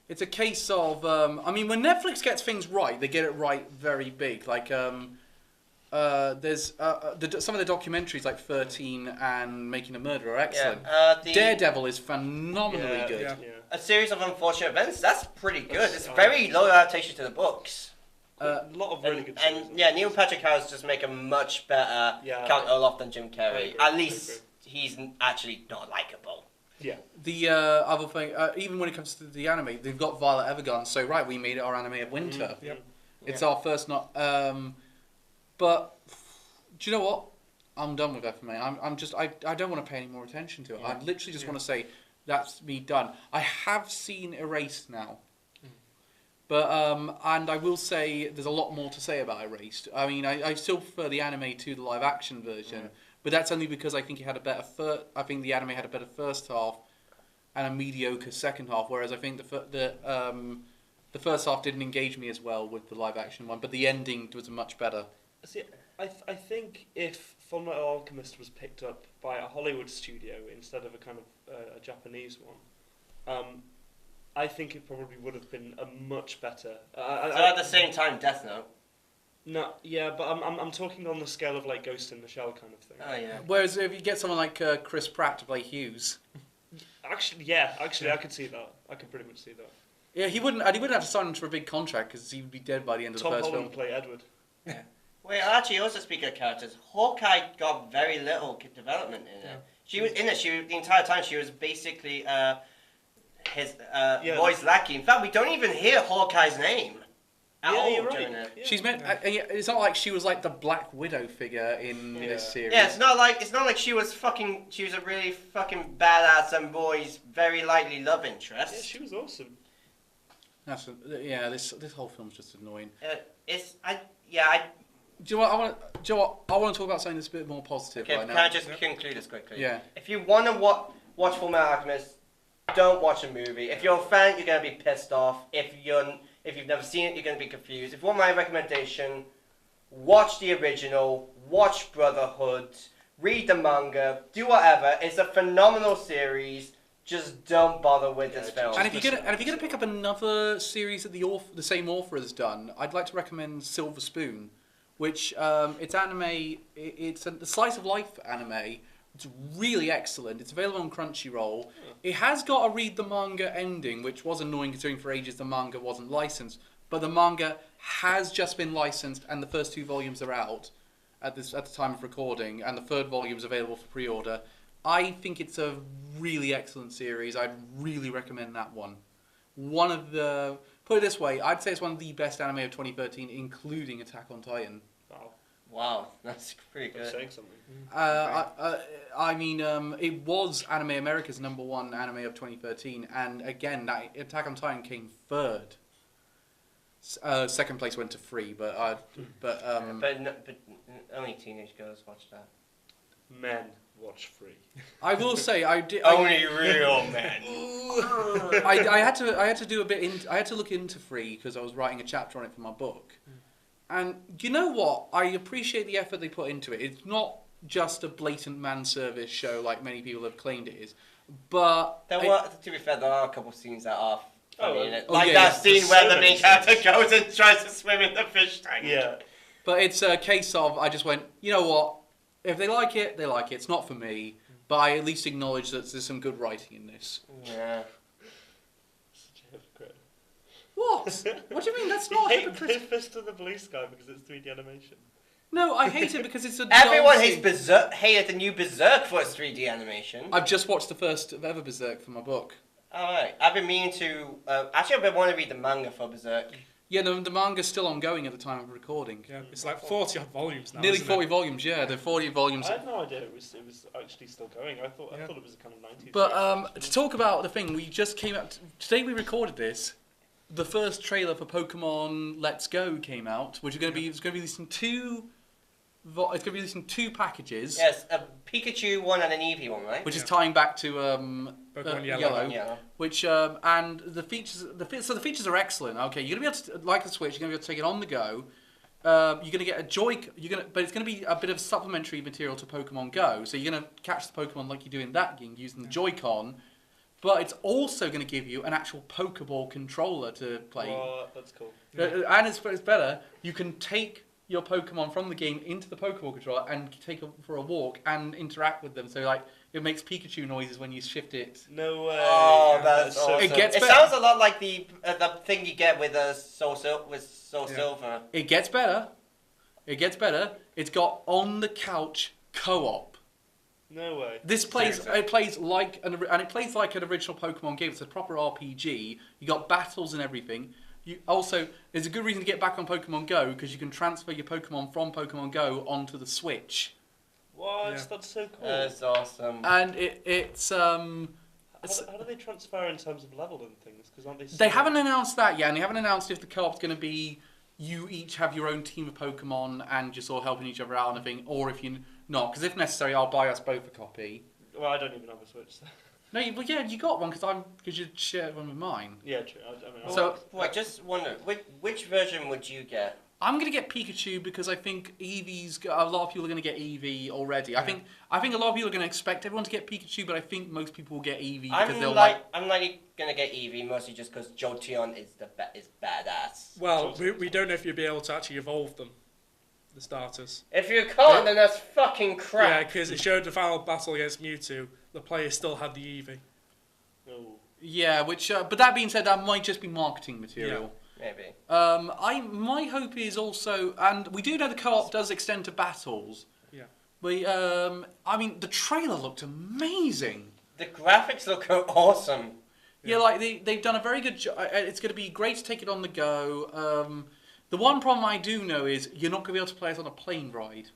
It's a case of, I mean, when Netflix gets things right, they get it right very big. Like, there's some of the documentaries, like 13 and Making a Murder, are excellent. Daredevil is phenomenally good. Yeah. A series of unfortunate events. That's pretty good. It's very low adaptation to the books. A lot of really good series. And Neil Patrick Harris just make a much better Count Olaf than Jim Carrey. At least he's actually not likable. Yeah. The other thing, even when it comes to the anime, they've got Violet Evergarden. So right, we made it our anime of winter. Yep. It's our first not. But do you know what? I'm done with FMA. I don't want to pay any more attention to it. I literally just want to say that's me done. I have seen Erased now. But and I will say there's a lot more to say about Erased. I mean, I still prefer the anime to the live action version, but that's only because I think it had a better I think the anime had a better first half and a mediocre second half, whereas I think the first half didn't engage me as well with the live action one, but the ending was much better. See, I think if Fullmetal Alchemist was picked up by a Hollywood studio instead of a kind of a Japanese one, I think it probably would have been a much better. So at the same time, Death Note. No, yeah, but I'm talking on the scale of like Ghost in the Shell kind of thing. Oh yeah. Whereas if you get someone like Chris Pratt to play Hughes, Actually, I could see that. I could pretty much see that. yeah, he wouldn't have to sign him for a big contract because he would be dead by the end of Tom the first Holland film. play Edward. Wait, actually, also speaking of characters, Hawkeye got very little development in it. She was in it. The entire time she was basically his voice lackey. In fact, we don't even hear Hawkeye's name at all you're during right. it. Yeah. She's meant. It's not like she was like the Black Widow figure in this series. Yeah, it's not like she was a really fucking badass and boy's very likely love interest. Yeah, she was awesome. This whole film's just annoying. I Do you know what I want to talk about something that's a bit more positive Okay, right can now. I just conclude this quickly? Yeah. If you want to watch Fullmetal Alchemist, don't watch a movie. If you're a fan, you're going to be pissed off. If you've never seen it, you're going to be confused. If you want my recommendation, watch the original, watch Brotherhood, read the manga, do whatever. It's a phenomenal series. Just don't bother with this film. And if you're gonna pick up another series that the same author has done, I'd like to recommend Silver Spoon, which it's anime. It's a slice of life anime. It's really excellent. It's available on Crunchyroll. It has got a read the manga ending, which was annoying considering for ages the manga wasn't licensed. But the manga has just been licensed, and the first 2 volumes are out at the time of recording, and the 3rd volume is available for pre-order. I think it's a really excellent series. I'd really recommend that one. Put it this way, I'd say it's one of the best anime of 2013, including Attack on Titan. Wow, that's pretty good. That's saying something. It was Anime America's #1 anime of 2013, and again, that Attack on Titan came 3rd. 2nd place went to Free, but only teenage girls watch that. Men watch Free. I will say Only real men. I had to look into Free because I was writing a chapter on it for my book. And you know what? I appreciate the effort they put into it. It's not just a blatant man service show like many people have claimed it is. But To be fair, there are a couple of scenes that are funny in it. Scene where the main character goes and tries to swim in the fish tank. Yeah. But it's a case of I just went, you know what? If they like it, they like it. It's not for me. But I at least acknowledge that there's some good writing in this. Yeah. Such a hypocrite. What? What do you mean? That's not hypocritical. Fist of the Police guy because it's 3D animation. No, I hate it because it's a Everyone hated the new Berserk for its 3D animation. I've just watched the first ever Berserk for my book. Alright, I've been meaning to... actually, I've been wanting to read the manga for Berserk. Yeah, no, the manga's still ongoing at the time of recording. Yeah, it's like 40 odd volumes now. Nearly isn't 40 it? volumes, yeah. The 40 volumes. I had no idea it was actually still going. I thought it was a kind of 90s. But to talk about the thing, we just came out... Today we recorded this. The first trailer for Pokemon Let's Go came out, which is going to be... It's going to be releasing two packages. Yes, a Pikachu one and an Eevee one, right? Which is tying back to Pokemon Yellow. Yeah. Which and the features, so the features are excellent. Okay, you're gonna be able to, like the Switch, you're gonna be able to take it on the go. You're gonna get but it's gonna be a bit of supplementary material to Pokemon Go. So you're gonna catch the Pokemon like you do in that game using the Joy-Con, but it's also gonna give you an actual Pokeball controller to play. Oh, that's cool. And it's better. You can take your Pokemon from the game into the Pokeball controller and take them for a walk and interact with them. So like it makes Pikachu noises when you shift it. No way. Oh, that's awesome. It sounds a lot like the thing you get with Soul Silver. It gets better. It's got on the couch co-op. No way. This plays. It plays like an original Pokemon game. It's a proper RPG. You got battles and everything. There's a good reason to get back on Pokemon Go because you can transfer your Pokemon from Pokemon Go onto the Switch. What? Yeah. That's so cool. That's awesome. And it's How do they transfer in terms of level and things? Because aren't they? They haven't announced that yet, and they haven't announced if the co-op's going to be you each have your own team of Pokemon and just all helping each other out on a thing, or if you're not. Because if necessary, I'll buy us both a copy. Well, I don't even have a Switch. So. No, you got one because you shared one with mine. Yeah, true. So wait, just wonder which version would you get? I'm gonna get Pikachu because I think a lot of people are gonna get Eevee already. I think a lot of people are gonna expect everyone to get Pikachu, but I think most people will get Eevee because they'll I'm likely gonna get Eevee mostly just because Jolteon is is badass. Well, we don't know if you'll be able to actually evolve them, the starters. If you can't, then that's fucking crap. Yeah, because it showed the final battle against Mewtwo, the player still had the Eevee. Oh. Yeah, which but that being said, that might just be marketing material. Maybe. My hope is also, and we do know the co-op does extend to battles. Yeah. I mean, the trailer looked amazing. The graphics look awesome. Yeah, like they've done a very good job. It's going to be great to take it on the go. The one problem I do know is you're not going to be able to play it on a plane ride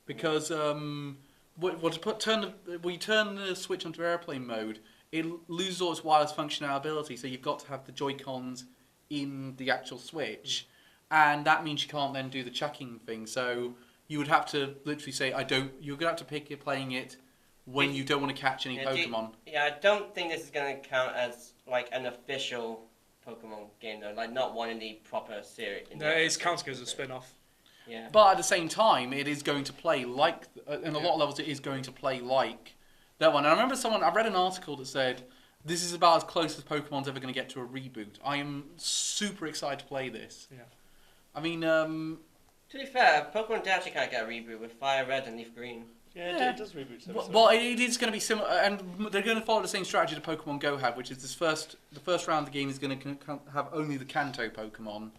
because when you turn the Switch onto airplane mode, it loses all its wireless functionality. So you've got to have the Joy-Cons in the actual Switch, and that means you can't then do the chucking thing. So you would have to literally say, you're going to have to pick you're playing it when you don't want to catch any Pokemon. I don't think this is going to count as like an official Pokemon game though, like not one in the proper series. No, it's counted as a spin-off. Yeah. But at the same time, it is going to play like, in a lot of levels, it is going to play like that one. And I remember I read an article that said, this is about as close as Pokemon's ever going to get to a reboot. I am super excited to play this. Yeah. I mean, To be fair, Pokemon did actually kind of get a reboot with Fire Red and Leaf Green. Yeah, it does reboot. well, it is going to be similar, and they're going to follow the same strategy that Pokemon Go have, which is the first round of the game is going to have only the Kanto Pokemon,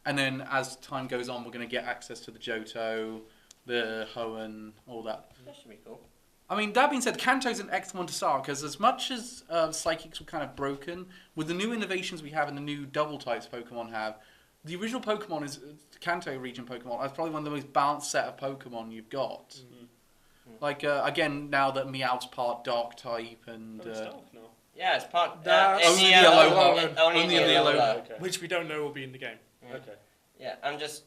and then as time goes on, we're going to get access to the Johto, the Hoenn, all that. That should be cool. I mean, that being said, Kanto's an excellent one to start, because as much as Psychics were kind of broken, with the new innovations we have and the new double types Pokemon have, the original Pokemon is Kanto region Pokemon. That's probably one of the most balanced set of Pokemon you've got. Mm-hmm. Like, again, now that Meowth's part Dark type and... it's dark now. Yeah, it's part... only in the yellow. Only Only in the the yellow. yellow. Okay. Which we don't know will be in the game. Okay. Yeah, I'm just...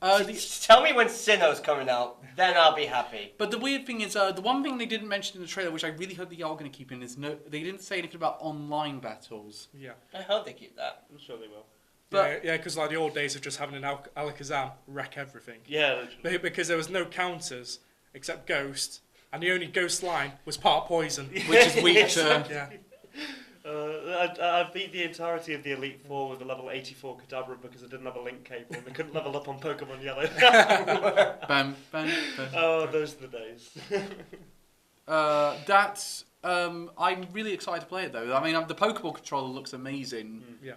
the, Just tell me when Sinnoh's coming out, then I'll be happy. but the weird thing is, the one thing they didn't mention in the trailer, which I really hope they are going to keep in, is they didn't say anything about online battles. Yeah. I hope they keep that. I'm sure they will. But- Yeah, because like the old days of just having an Alakazam wreck everything. Yeah. Because there was no counters except Ghost, and the only Ghost line was part poison. Which is weak to... Yeah. I beat the entirety of the Elite Four with a level 84 Kadabra because I didn't have a link cable and I couldn't level up on Pokemon Yellow. Bam, bam, bam. Oh, those are the days. I'm really excited to play it though. I mean, the Pokeball controller looks amazing. Yeah.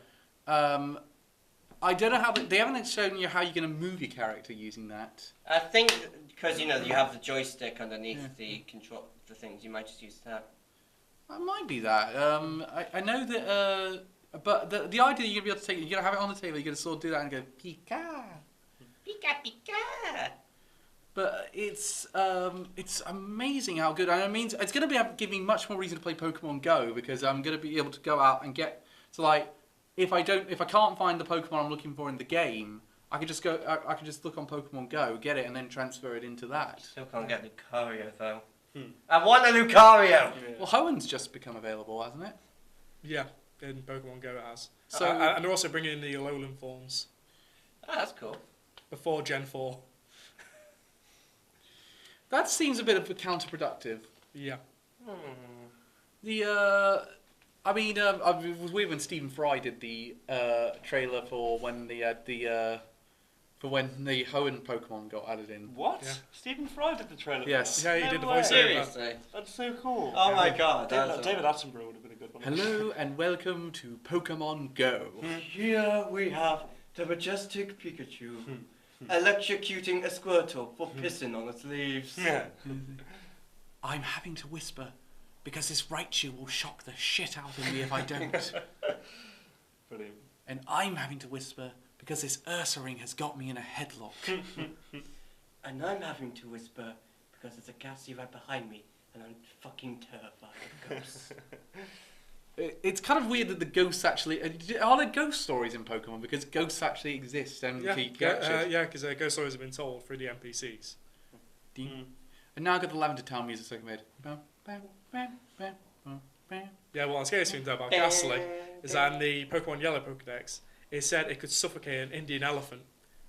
I don't know how they haven't shown you how you're going to move your character using that. I think because you have the joystick underneath the control, the things, you might just use that. It might be that. I know that, but the idea you're going to be able to take, you're going to have it on the table, you're going to sort of do that and go Pika, Pika Pika. But it's amazing how good. And it means it's going to be giving me much more reason to play Pokemon Go because I'm going to be able to go out and get if I can't find the Pokemon I'm looking for in the game, I can just look on Pokemon Go, get it, and then transfer it into that. Still can't get Lucario though. I want a Lucario. Yeah. Well, Hoenn's just become available, hasn't it? Yeah, in Pokemon Go it has. So- and they're also bringing in the Alolan forms Oh, that's cool. before Gen 4. That seems a bit of a counterproductive. Yeah. I mean, it was weird when Stephen Fry did the trailer for when the Hoenn Pokemon got added in. What? Yeah. Stephen Fry did the trailer? Yes. For Yeah, that? he did the No way. voiceover. Seriously? That's so cool. Oh my god. David Attenborough would have been a good one. Hello and welcome to Pokemon Go. Here we have the majestic Pikachu electrocuting a Squirtle for pissing on its leaves. Yeah. I'm having to whisper because this Raichu will shock the shit out of me if I don't. Brilliant. And I'm having to whisper because this Ursaring has got me in a headlock. And I'm having to whisper because there's a ghastly right behind me and I'm fucking terrified of ghosts. It's kind of weird that the ghosts actually... Are there ghost stories in Pokemon? Because ghosts actually exist and Yeah, keep captured. because ghost stories have been told through the NPCs. And now I've got the Lavender Town music stuck in my head. Bam, bam, bam, bam, bam, bam. Yeah, well, I was going to say about Ghastly is that in the Pokemon Yellow Pokedex, it said it could suffocate an Indian elephant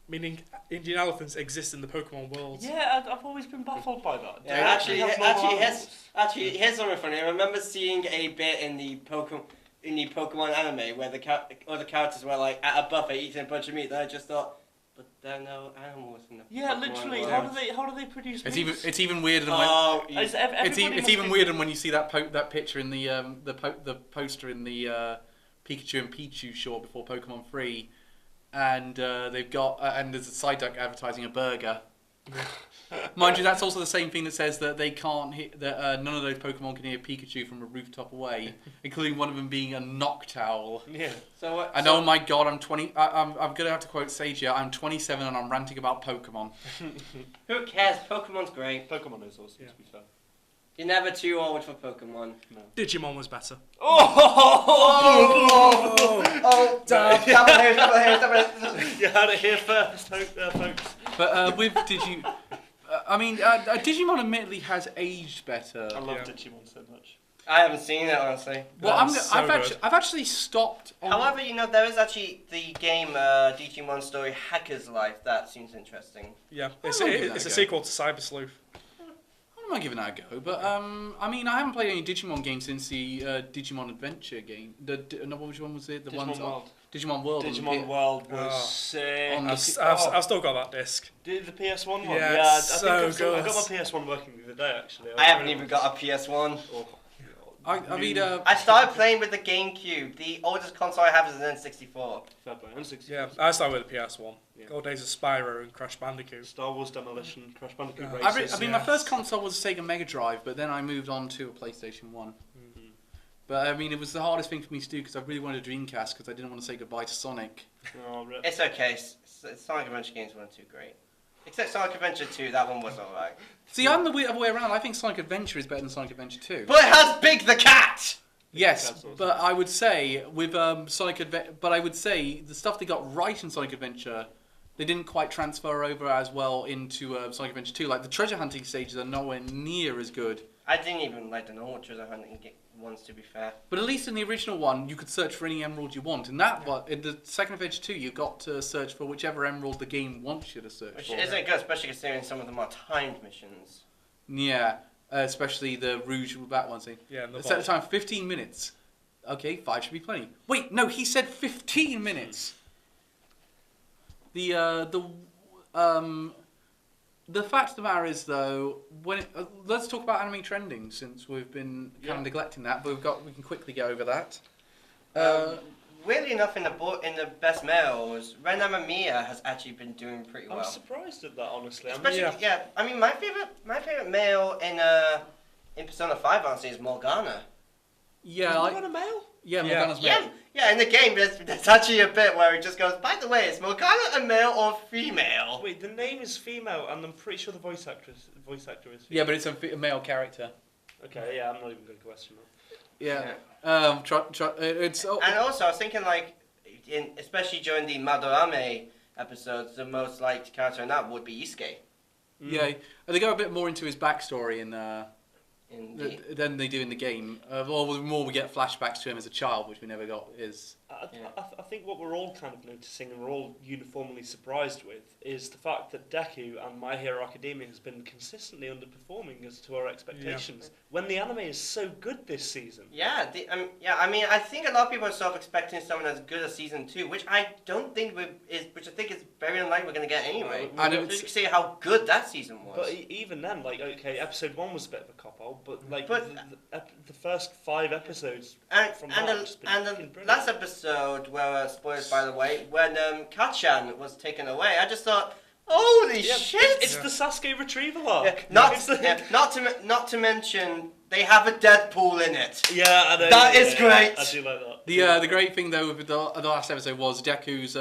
meaning Indian elephants exist in the Pokemon world. Yeah, I've always been baffled by that. Yeah, They have no animals. here's something funny. I remember seeing a bit in the Pokemon anime where the characters were like at a buffet eating a bunch of meat. And I just thought, but there are no animals in the Yeah, Pokemon literally. world. How do they produce It's meat? it's even weirder than when it's even weirder than when you see that picture in the poster in the Pikachu and Pichu short before Pokemon 3, and they've got and there's a Psyduck advertising a burger. Mind you, that's also the same thing that says that they can't that none of those Pokemon can hear Pikachu from a rooftop away, including one of them being a Noctowl. Yeah. And oh my god, I'm 20. I'm gonna have to quote Sage here. I'm 27 and I'm ranting about Pokemon. Who cares? Pokemon's great. Pokemon is awesome, to be fair. You're never too old for Pokemon. No. Digimon was better. Double here. You heard it here first, folks. But with Digimon admittedly has aged better. I love Digimon so much. I haven't seen it, honestly. Well, Good. I've actually stopped. However, there is actually the game Digimon Story Hacker's Life. That seems interesting. Yeah, I it's might give that a a go. sequel to Cyber Sleuth. I might give it a go, but I haven't played any Digimon games since the Digimon Adventure game. Which one was it? Digimon World. Digimon World. Digimon World was sick. on I've still got that disc. The PS1 one? Yeah, I so think I good. got my PS1 working the other day, actually. I haven't even got a PS1. I started playing with the GameCube. The oldest console I have is an N64. Fair play. N64. Yeah, I started with the PS1. Yeah. Old days of Spyro and Crash Bandicoot. Star Wars Demolition, Crash Bandicoot Yeah. Races. my first console was a Sega Mega Drive, but then I moved on to a PlayStation 1. Mhm. But it was the hardest thing for me to do because I really wanted a Dreamcast because I didn't want to say goodbye to Sonic. Oh, rip. It's okay. Sonic Adventure games weren't too great. Except Sonic Adventure 2, that one was alright. See, I'm the other way around. I think Sonic Adventure is better than Sonic Adventure 2. But it has Big the Cat! Yes, That's awesome. but I would say with but I would say the stuff they got right in Sonic Adventure, they didn't quite transfer over as well into Sonic Adventure 2. Like the treasure hunting stages are nowhere near as good. I didn't even like the normal treasure hunting ones, to be fair. But at least in the original one, you could search for any emerald you want. In that one, in the second Adventure 2, you got to search for whichever emerald the game wants you to search Which for. isn't good, especially considering some of them are timed missions. Yeah, especially the Rouge Bat one. See, Yeah, and the set the boss. time for 15 minutes. Okay, 5 should be plenty. Wait, no, he said 15 minutes. The fact of the matter is, though, let's talk about anime trending since we've been kind of neglecting that, but we can quickly go over that. Weirdly enough, in the best males, Ren Mia has actually been doing pretty well. I'm surprised at that, honestly. Especially, my favorite male in Persona 5, honestly, is Morgana. Yeah, Is Morgana male? yeah, Morgana's male. Yeah, in the game, there's actually a bit where it just goes, by the way, is Morgana a male or female? Wait, the name is female, and I'm pretty sure the voice actor is female. Yeah, but it's a male character. Okay, yeah, I'm not even going to question that. Yeah. It's And also, I was thinking, especially during the Madorame episodes, the most liked character in that would be Isuke. yeah. They go a bit more into his backstory than they do in the game. Or the more we get flashbacks to him as a child, which we never got, is... I think what we're all kind of noticing and we're all uniformly surprised with is the fact that Deku and My Hero Academia has been consistently underperforming as to our expectations when the anime is so good this season. Yeah, I think a lot of people are sort of expecting something as good as season 2, which I don't think which I think is very unlikely we're going to get anyway. No, and Just to see how good that season was. But even then, episode 1 was a bit of a cop-out, but the first 5 episodes from that have just been and fucking the brilliant. last episode, where spoilers by the way, when Kachan was taken away, I just thought, holy shit! It's the Sasuke retrieval arc. Yeah, not to mention they have a Deadpool in it. Yeah, I know. That is great. I do like that. The great thing though with the last episode was Deku's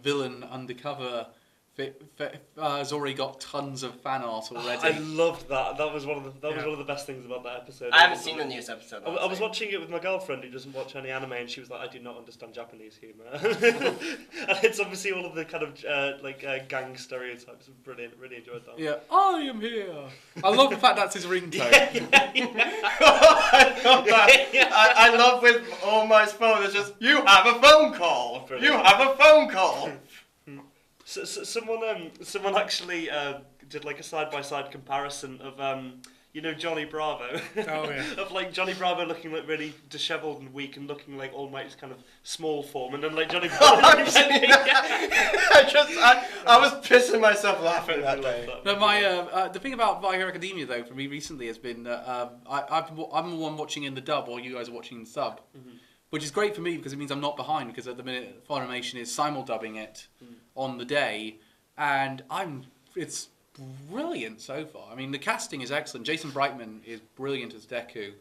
villain undercover has already got tons of fan art already. I loved that. That was one of the best things about that episode. I haven't seen the newest episode. I was watching it with my girlfriend who doesn't watch any anime, and she was like, "I do not understand Japanese humor." And it's obviously all of the kind of gang stereotypes. Brilliant. Really enjoyed that. Yeah, I am here. I love the fact that's his ringtone. I love that. I love with All Might's phone. It's just you have a phone call. Brilliant. You have a phone call. Someone actually did like a side-by-side comparison of Johnny Bravo. Oh yeah. Of like Johnny Bravo looking like really dishevelled and weak and looking like All Might's kind of small form, and then like Johnny Bravo. I was pissing myself laughing that day. But my the thing about My Hero Academia though for me recently has been that I'm the one watching in the dub while you guys are watching in the sub, which is great for me because it means I'm not behind, because at the minute Funimation is simul-dubbing it on the day, and it's brilliant so far. I mean, the casting is excellent. Jason Brightman is brilliant as Deku.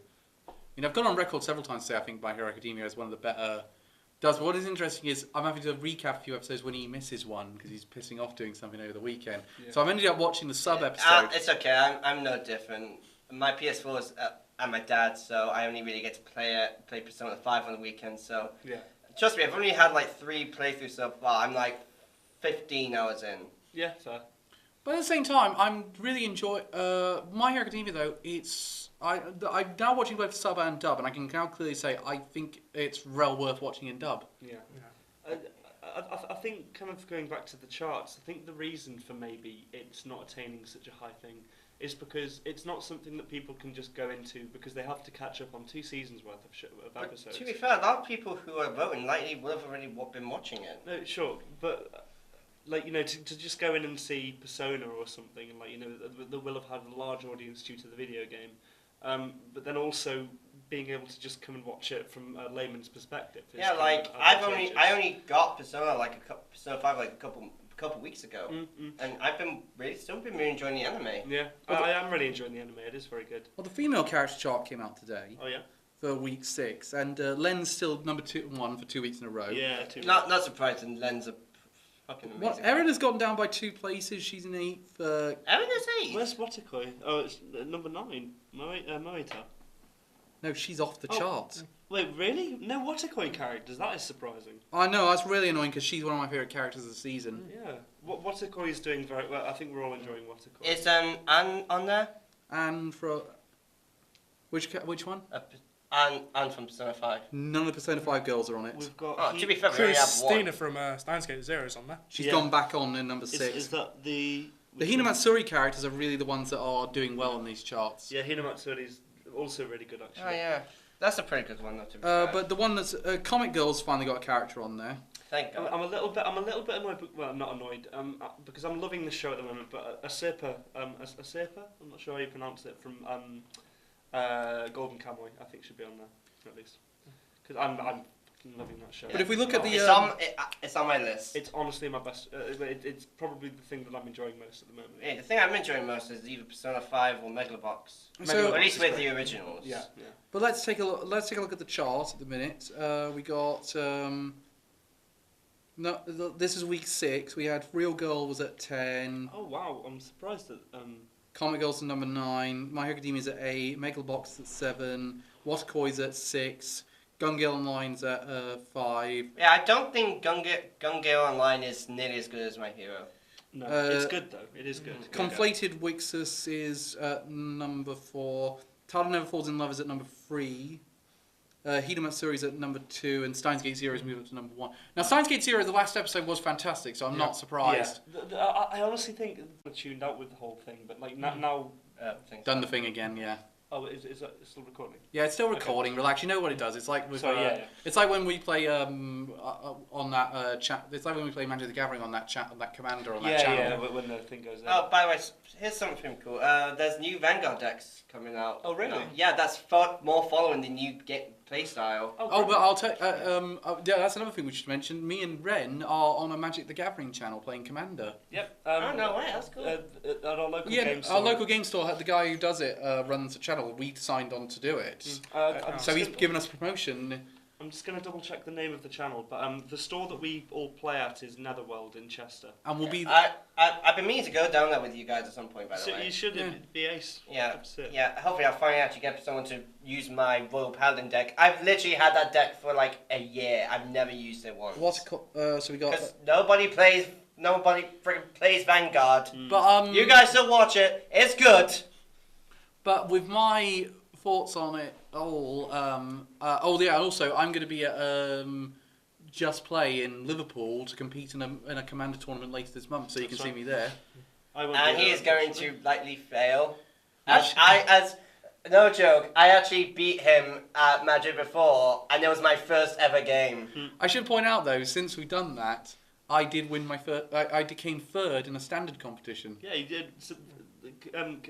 I've gone on record several times to say I think My Hero Academia is one of the better does. But what is interesting is I'm having to recap a few episodes when he misses one because he's pissing off doing something over the weekend. Yeah. So I've ended up watching the sub episode. It's okay. I'm no different. My PS4 is at my dad's, so I only really get to play Persona 5 on the weekend. So trust me, I've only had like 3 playthroughs so far. I'm like 15 hours in. Yeah, fair. But at the same time, I'm really enjoying My Hero Academia. Though I'm now watching both sub and dub, and I can now clearly say I think it's well worth watching in dub. Yeah. I think, kind of going back to the charts, I think the reason for maybe it's not attaining such a high thing is because it's not something that people can just go into because they have to catch up on 2 seasons worth of episodes. To be fair, a lot of people who are voting likely would have already been watching it. No, sure, but like to just go in and see Persona or something, and like they will have had a large audience due to the video game, but then also being able to just come and watch it from a layman's perspective. Yeah, like I only got Persona Persona 5 like a couple weeks ago, and I've been really enjoying the anime. Yeah, I am really enjoying the anime. It is very good. Well, the female character chart came out today. Oh yeah. For week 6, and Len's still number 1 for 2 weeks in a row. Yeah, not surprising. Len's a fucking amazing. What? Erin has gone down by 2 places. She's in 8th. Erin is 8th. Where's Watakoi? Oh, it's number 9. Moita. No, she's off the charts. Wait, really? No Watakoi characters? That is surprising. I know, that's really annoying because she's one of my favourite characters of the season. Yeah. Watakoi is doing very well. I think we're all enjoying Watakoi. Is Anne on there? And for which one? Anne from Persona 5. None of the Persona 5 girls are on it. We've got. To be fair, we only have one. Christina from Steins Gate Zero is on there. She's gone back on in number 6. Is that the Hinamatsuri characters are really the ones that are doing well on these charts. Yeah, Hinamatsuri's also really good actually. Oh yeah, that's a pretty good one though. To be fair. But the one that's Comic Girls finally got a character on there. Thank God. I'm a little bit annoyed. Well, I'm not annoyed. Because I'm loving the show at the moment. But Asepa, I'm not sure how you pronounce it, from Golden Kamuy, I think should be on there at least. Because I'm loving that show. But if we look at the it's on my list. It's honestly my best. It's probably the thing that I'm enjoying most at the moment. Yeah, the thing I'm enjoying most is either Persona 5 or Megalobox. So, at least with the originals. Yeah. But let's take a look. Let's take a look at the chart at the minute. We got this is week 6. We had Real Girl was at 10. Oh wow, I'm surprised that Comic Girls at number 9. My Hero Academia is at 8. Megalobox at 7. Watakoi at 6. Gun Gale Online's at 5. Yeah, I don't think Gun Gale Online is nearly as good as My Hero. No, it's good though. It is good. Conflated Wixus is at number 4. Tada Never Falls in Love is at number 3. Hinamatsuri is at number 2, and Steins Gate Zero is moved up to number 1. Now, Steins Gate Zero, the last episode was fantastic, so I'm not surprised. Yeah. I honestly think I tuned out with the whole thing, but like now done the thing again, yeah. Oh, is that still recording? Yeah, it's still recording. Okay. Relax. You know what it does. It's like with. It's like when we play on that chat. It's like when we play Magic the Gathering on that chat, on that commander on that channel. Yeah, when the thing goes out. Oh, by the way, here's something cool. There's new Vanguard decks coming out. Oh, really? Yeah, that's more following the new play style. Oh, but I'll tell. Yeah, that's another thing we should mention. Me and Ren are on a Magic the Gathering channel playing Commander. Yep. Oh no way, that's cool. At our local game store. Our local game store. The guy who does it runs a channel. We signed on to do it. So he's given us promotion. I'm just going to double check the name of the channel, but the store that we all play at is Netherworld in Chester. And we'll be. I've been meaning to go down there with you guys at some point, by the way. You should be ace. Yeah. Hopefully, I'll finally actually get someone to use my Royal Paladin deck. I've literally had that deck for like a year. I've never used it once. So we got. Because nobody freaking plays Vanguard. But you guys still watch it. It's good. But with my thoughts on it all, also I'm going to be at Just Play in Liverpool to compete in a Commander tournament later this month, so you can see me there. And he is going to likely fail. As no joke, I actually beat him at Magic before, and it was my first ever game. I should point out though, since we've done that, I did win my first. I came third in a standard competition. Yeah, you did. So, I think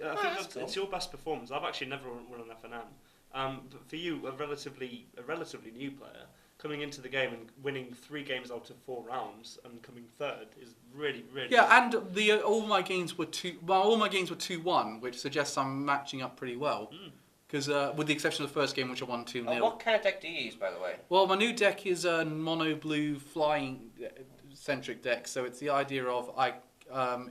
it's your best performance. I've actually never won an FNM. But for you, a relatively new player, coming into the game and winning 3 games out of 4 rounds and coming third is really. Yeah, and all my games were 2-1, which suggests I'm matching up pretty well. Because with the exception of the first game, which I won 2-0. What kind of deck do you use, by the way? Well, my new deck is a mono blue flying centric deck, so it's the idea of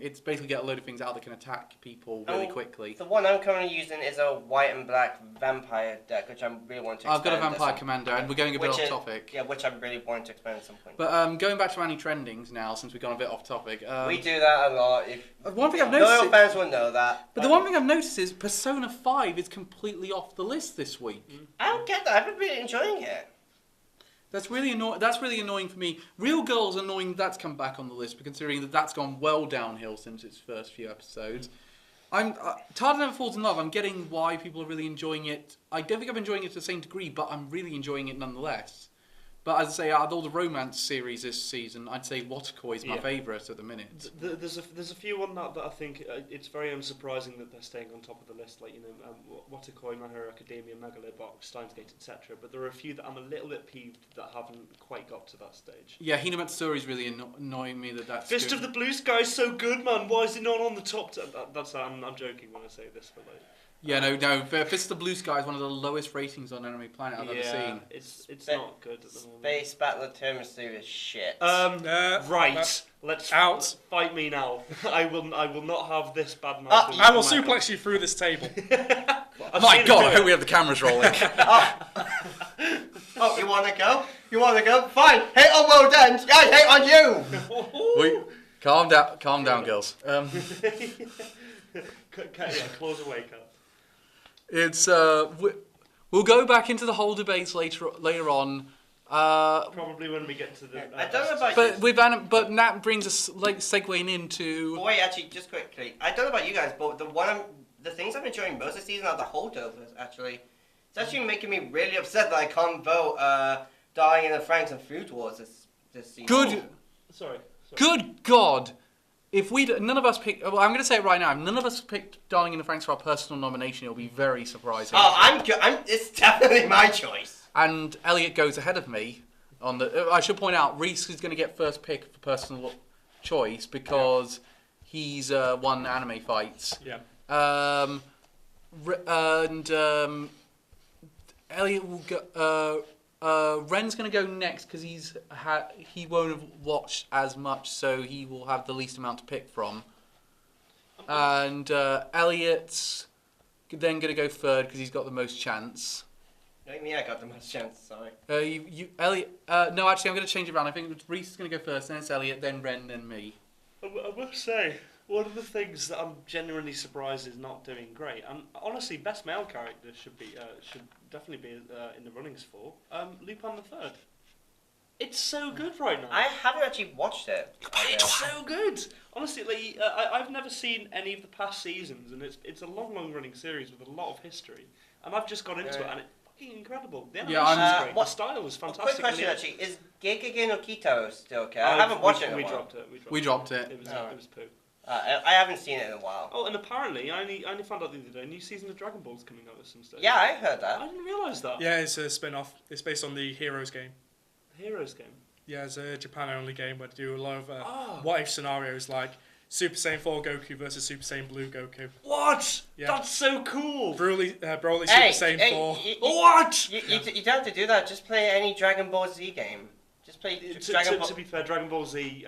it's basically get a load of things out that can attack people really quickly. The one I'm currently using is a white and black vampire deck, which I really want to expand. I've got a vampire commander, and we're going a bit off topic. Yeah, which I really want to expand at some point. But going back to anti-trendings now, since we've gone a bit off topic. We do that a lot. One thing I've noticed. Loyal fans will know that. But the one thing I've noticed is Persona 5 is completely off the list this week. I don't get that. I've been really enjoying it. That's really annoying for me. Real Girl's annoying that's come back on the list, but considering that that's gone well downhill since its first few episodes. Tard Never Falls in Love, I'm getting why people are really enjoying it. I don't think I'm enjoying it to the same degree, but I'm really enjoying it nonetheless. But as I say, out of all the romance series this season, I'd say Waterkoi is my favourite at the minute. There's a few on that I think it's very unsurprising that they're staying on top of the list, like Waterkoi, My Hero Academia, Megalobox, Steins Gate, etc. But there are a few that I'm a little bit peeved that haven't quite got to that stage. Yeah, Hinamatsuri is really annoying me that's Fist of the Blue Sky is so good, man. Why is it not on the top? I'm joking when I say this, but like. Yeah, no. Fist of the Blue Sky is one of the lowest ratings on Enemy Planet I've ever seen. It's not good at the moment. Space Battle Tiramisu is shit. Right. Let's out. Fight me now. I will not have this bad mouth. I will suplex you through this table. My God, I hope we have the cameras rolling. Oh, you want to go? You want to go? Fine. Hate on World Ends. I hate on you. Calm down, girls. Claws away, Cal. It's we'll go back into the whole debates later on. Probably when we get to the. I don't know about but that brings us segueing into. Oh, wait, actually, just quickly, I don't know about you guys, but the things I'm enjoying most this season are the holdovers. Actually, it's actually making me really upset that I can't vote Dying in the Franks and Food Wars this season. Good. Sorry. Good God. If none of us picked, well, I'm going to say it right now. If none of us picked Darling in the Franxx for our personal nomination, it'll be very surprising. Oh, it's definitely my choice. And Elliot goes ahead of me on the. I should point out, Reece is going to get first pick for personal choice because he's won anime fights. Yeah. Elliot will go. Ren's going to go next because he won't have watched as much, so he will have the least amount to pick from. And Elliot's then going to go third because he's got the most chance. Not me, I got the most chance. Sorry. Elliot. No, actually, I'm going to change it around. I think Reece is going to go first, then it's Elliot, then Ren, then me. I must say, one of the things that I'm genuinely surprised is not doing great, and honestly, best male character should definitely be in the runnings for Lupin the Third. It's so good right now. I haven't actually watched it. It's so good. Honestly, like, I've never seen any of the past seasons, and it's a long running series with a lot of history, and I've just got into it, and it's fucking incredible. The animation is great. The style is fantastic. Quick question, actually, is Gegege no Kito still okay? I haven't watched it in a while. We dropped it. It was poo. I haven't seen it in a while. Oh, and apparently, I only found out the other day, a new season of Dragon Ball's coming out at some stage. Yeah, I heard that. I didn't realise that. Yeah, it's a spin-off. It's based on the Heroes game. The Heroes game? Yeah, it's a Japan-only game where they do a lot of what-if scenarios, like Super Saiyan 4 Goku versus Super Saiyan Blue Goku. What? Yeah. That's so cool! Broly Super Saiyan 4. What? You don't have to do that. Just play any Dragon Ball Z game. Just play Dragon Ball... To be fair, Dragon Ball Z...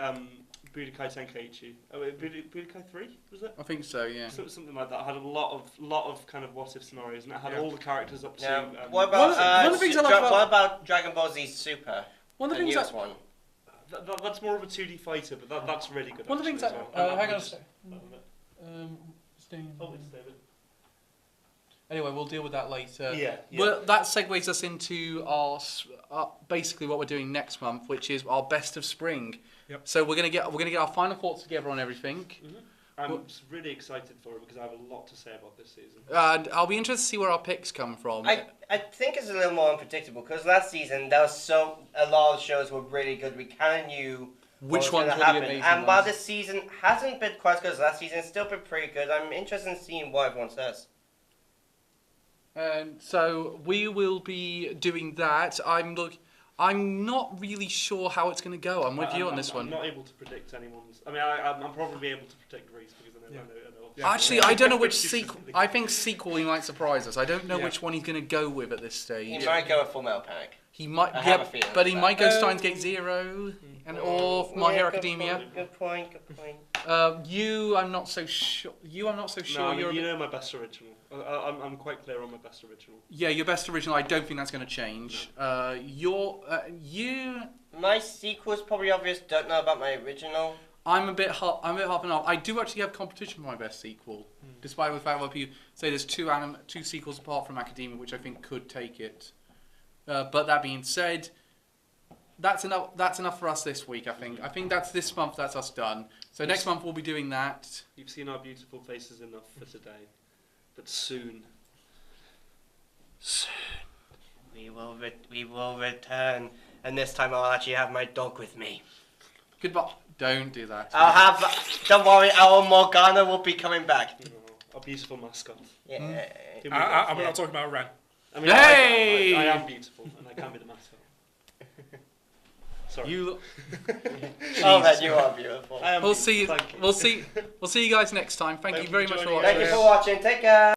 Budokai Tenkaichi. Oh, wait, Budokai 3, was it? I think so, yeah. Something like that. It had a lot of kind of what if scenarios, and it had all the characters up to. What about one of the things I like what about Dragon Ball Z Super? One of the things one. That's more of a 2D fighter, but that's really good. One of the things hang on a second. Oh, it's David. Anyway, we'll deal with that later. Yeah. Well, that segues us into our basically what we're doing next month, which is our best of spring. Yep. So we're gonna get our final thoughts together on everything. I'm really excited for it because I have a lot to say about this season. And I'll be interested to see where our picks come from. I think it's a little more unpredictable because last season there was a lot of shows were really good. We kind of knew Which what was ones gonna were the happen. amazing And while ones? this season hasn't been quite as good as last season, it's still been pretty good. I'm interested in seeing what everyone says. So we will be doing that. I'm not really sure how it's going to go. I'm with you on this one. I'm not able to predict anyone's. I mean, I'm probably able to predict Reece because I know. Yeah. Actually, I don't know which sequel. I think sequel he might surprise us. I don't know Yeah. which one he's going to go with at this He stage. might go with Fullmetal Panic. He might, I have a feeling but he for might that. go Steins Gate Zero or My Hero Academia. Good point. You, I'm not so sure. I'm not so sure. No, I mean, You're. you know my best original. I'm quite clear on my best original. Yeah, your best original. I don't think that's going to change. You. My sequel is probably obvious. Don't know about my original. I'm a bit half and half. I do actually have competition for my best sequel, despite the fact that people say there's two sequels apart from Academia, which I think could take it. But that being said, that's enough. That's enough for us this week. I think that's this month. That's us done. So next month we'll be doing that. You've seen our beautiful faces enough for today, but soon. We will return, and this time I'll actually have my dog with me. Goodbye. Don't do that. Don't worry, our Morgana will be coming back. Our beautiful mascot. Yeah. I'm not talking about Ren. I mean, Hey! I am beautiful, and I can be the mascot. Sorry. You. Oh man, you are beautiful. I am We'll beautiful, see. thank you. We'll see you guys next time. Thank you very much for joining watching. Thank you for watching. Take care.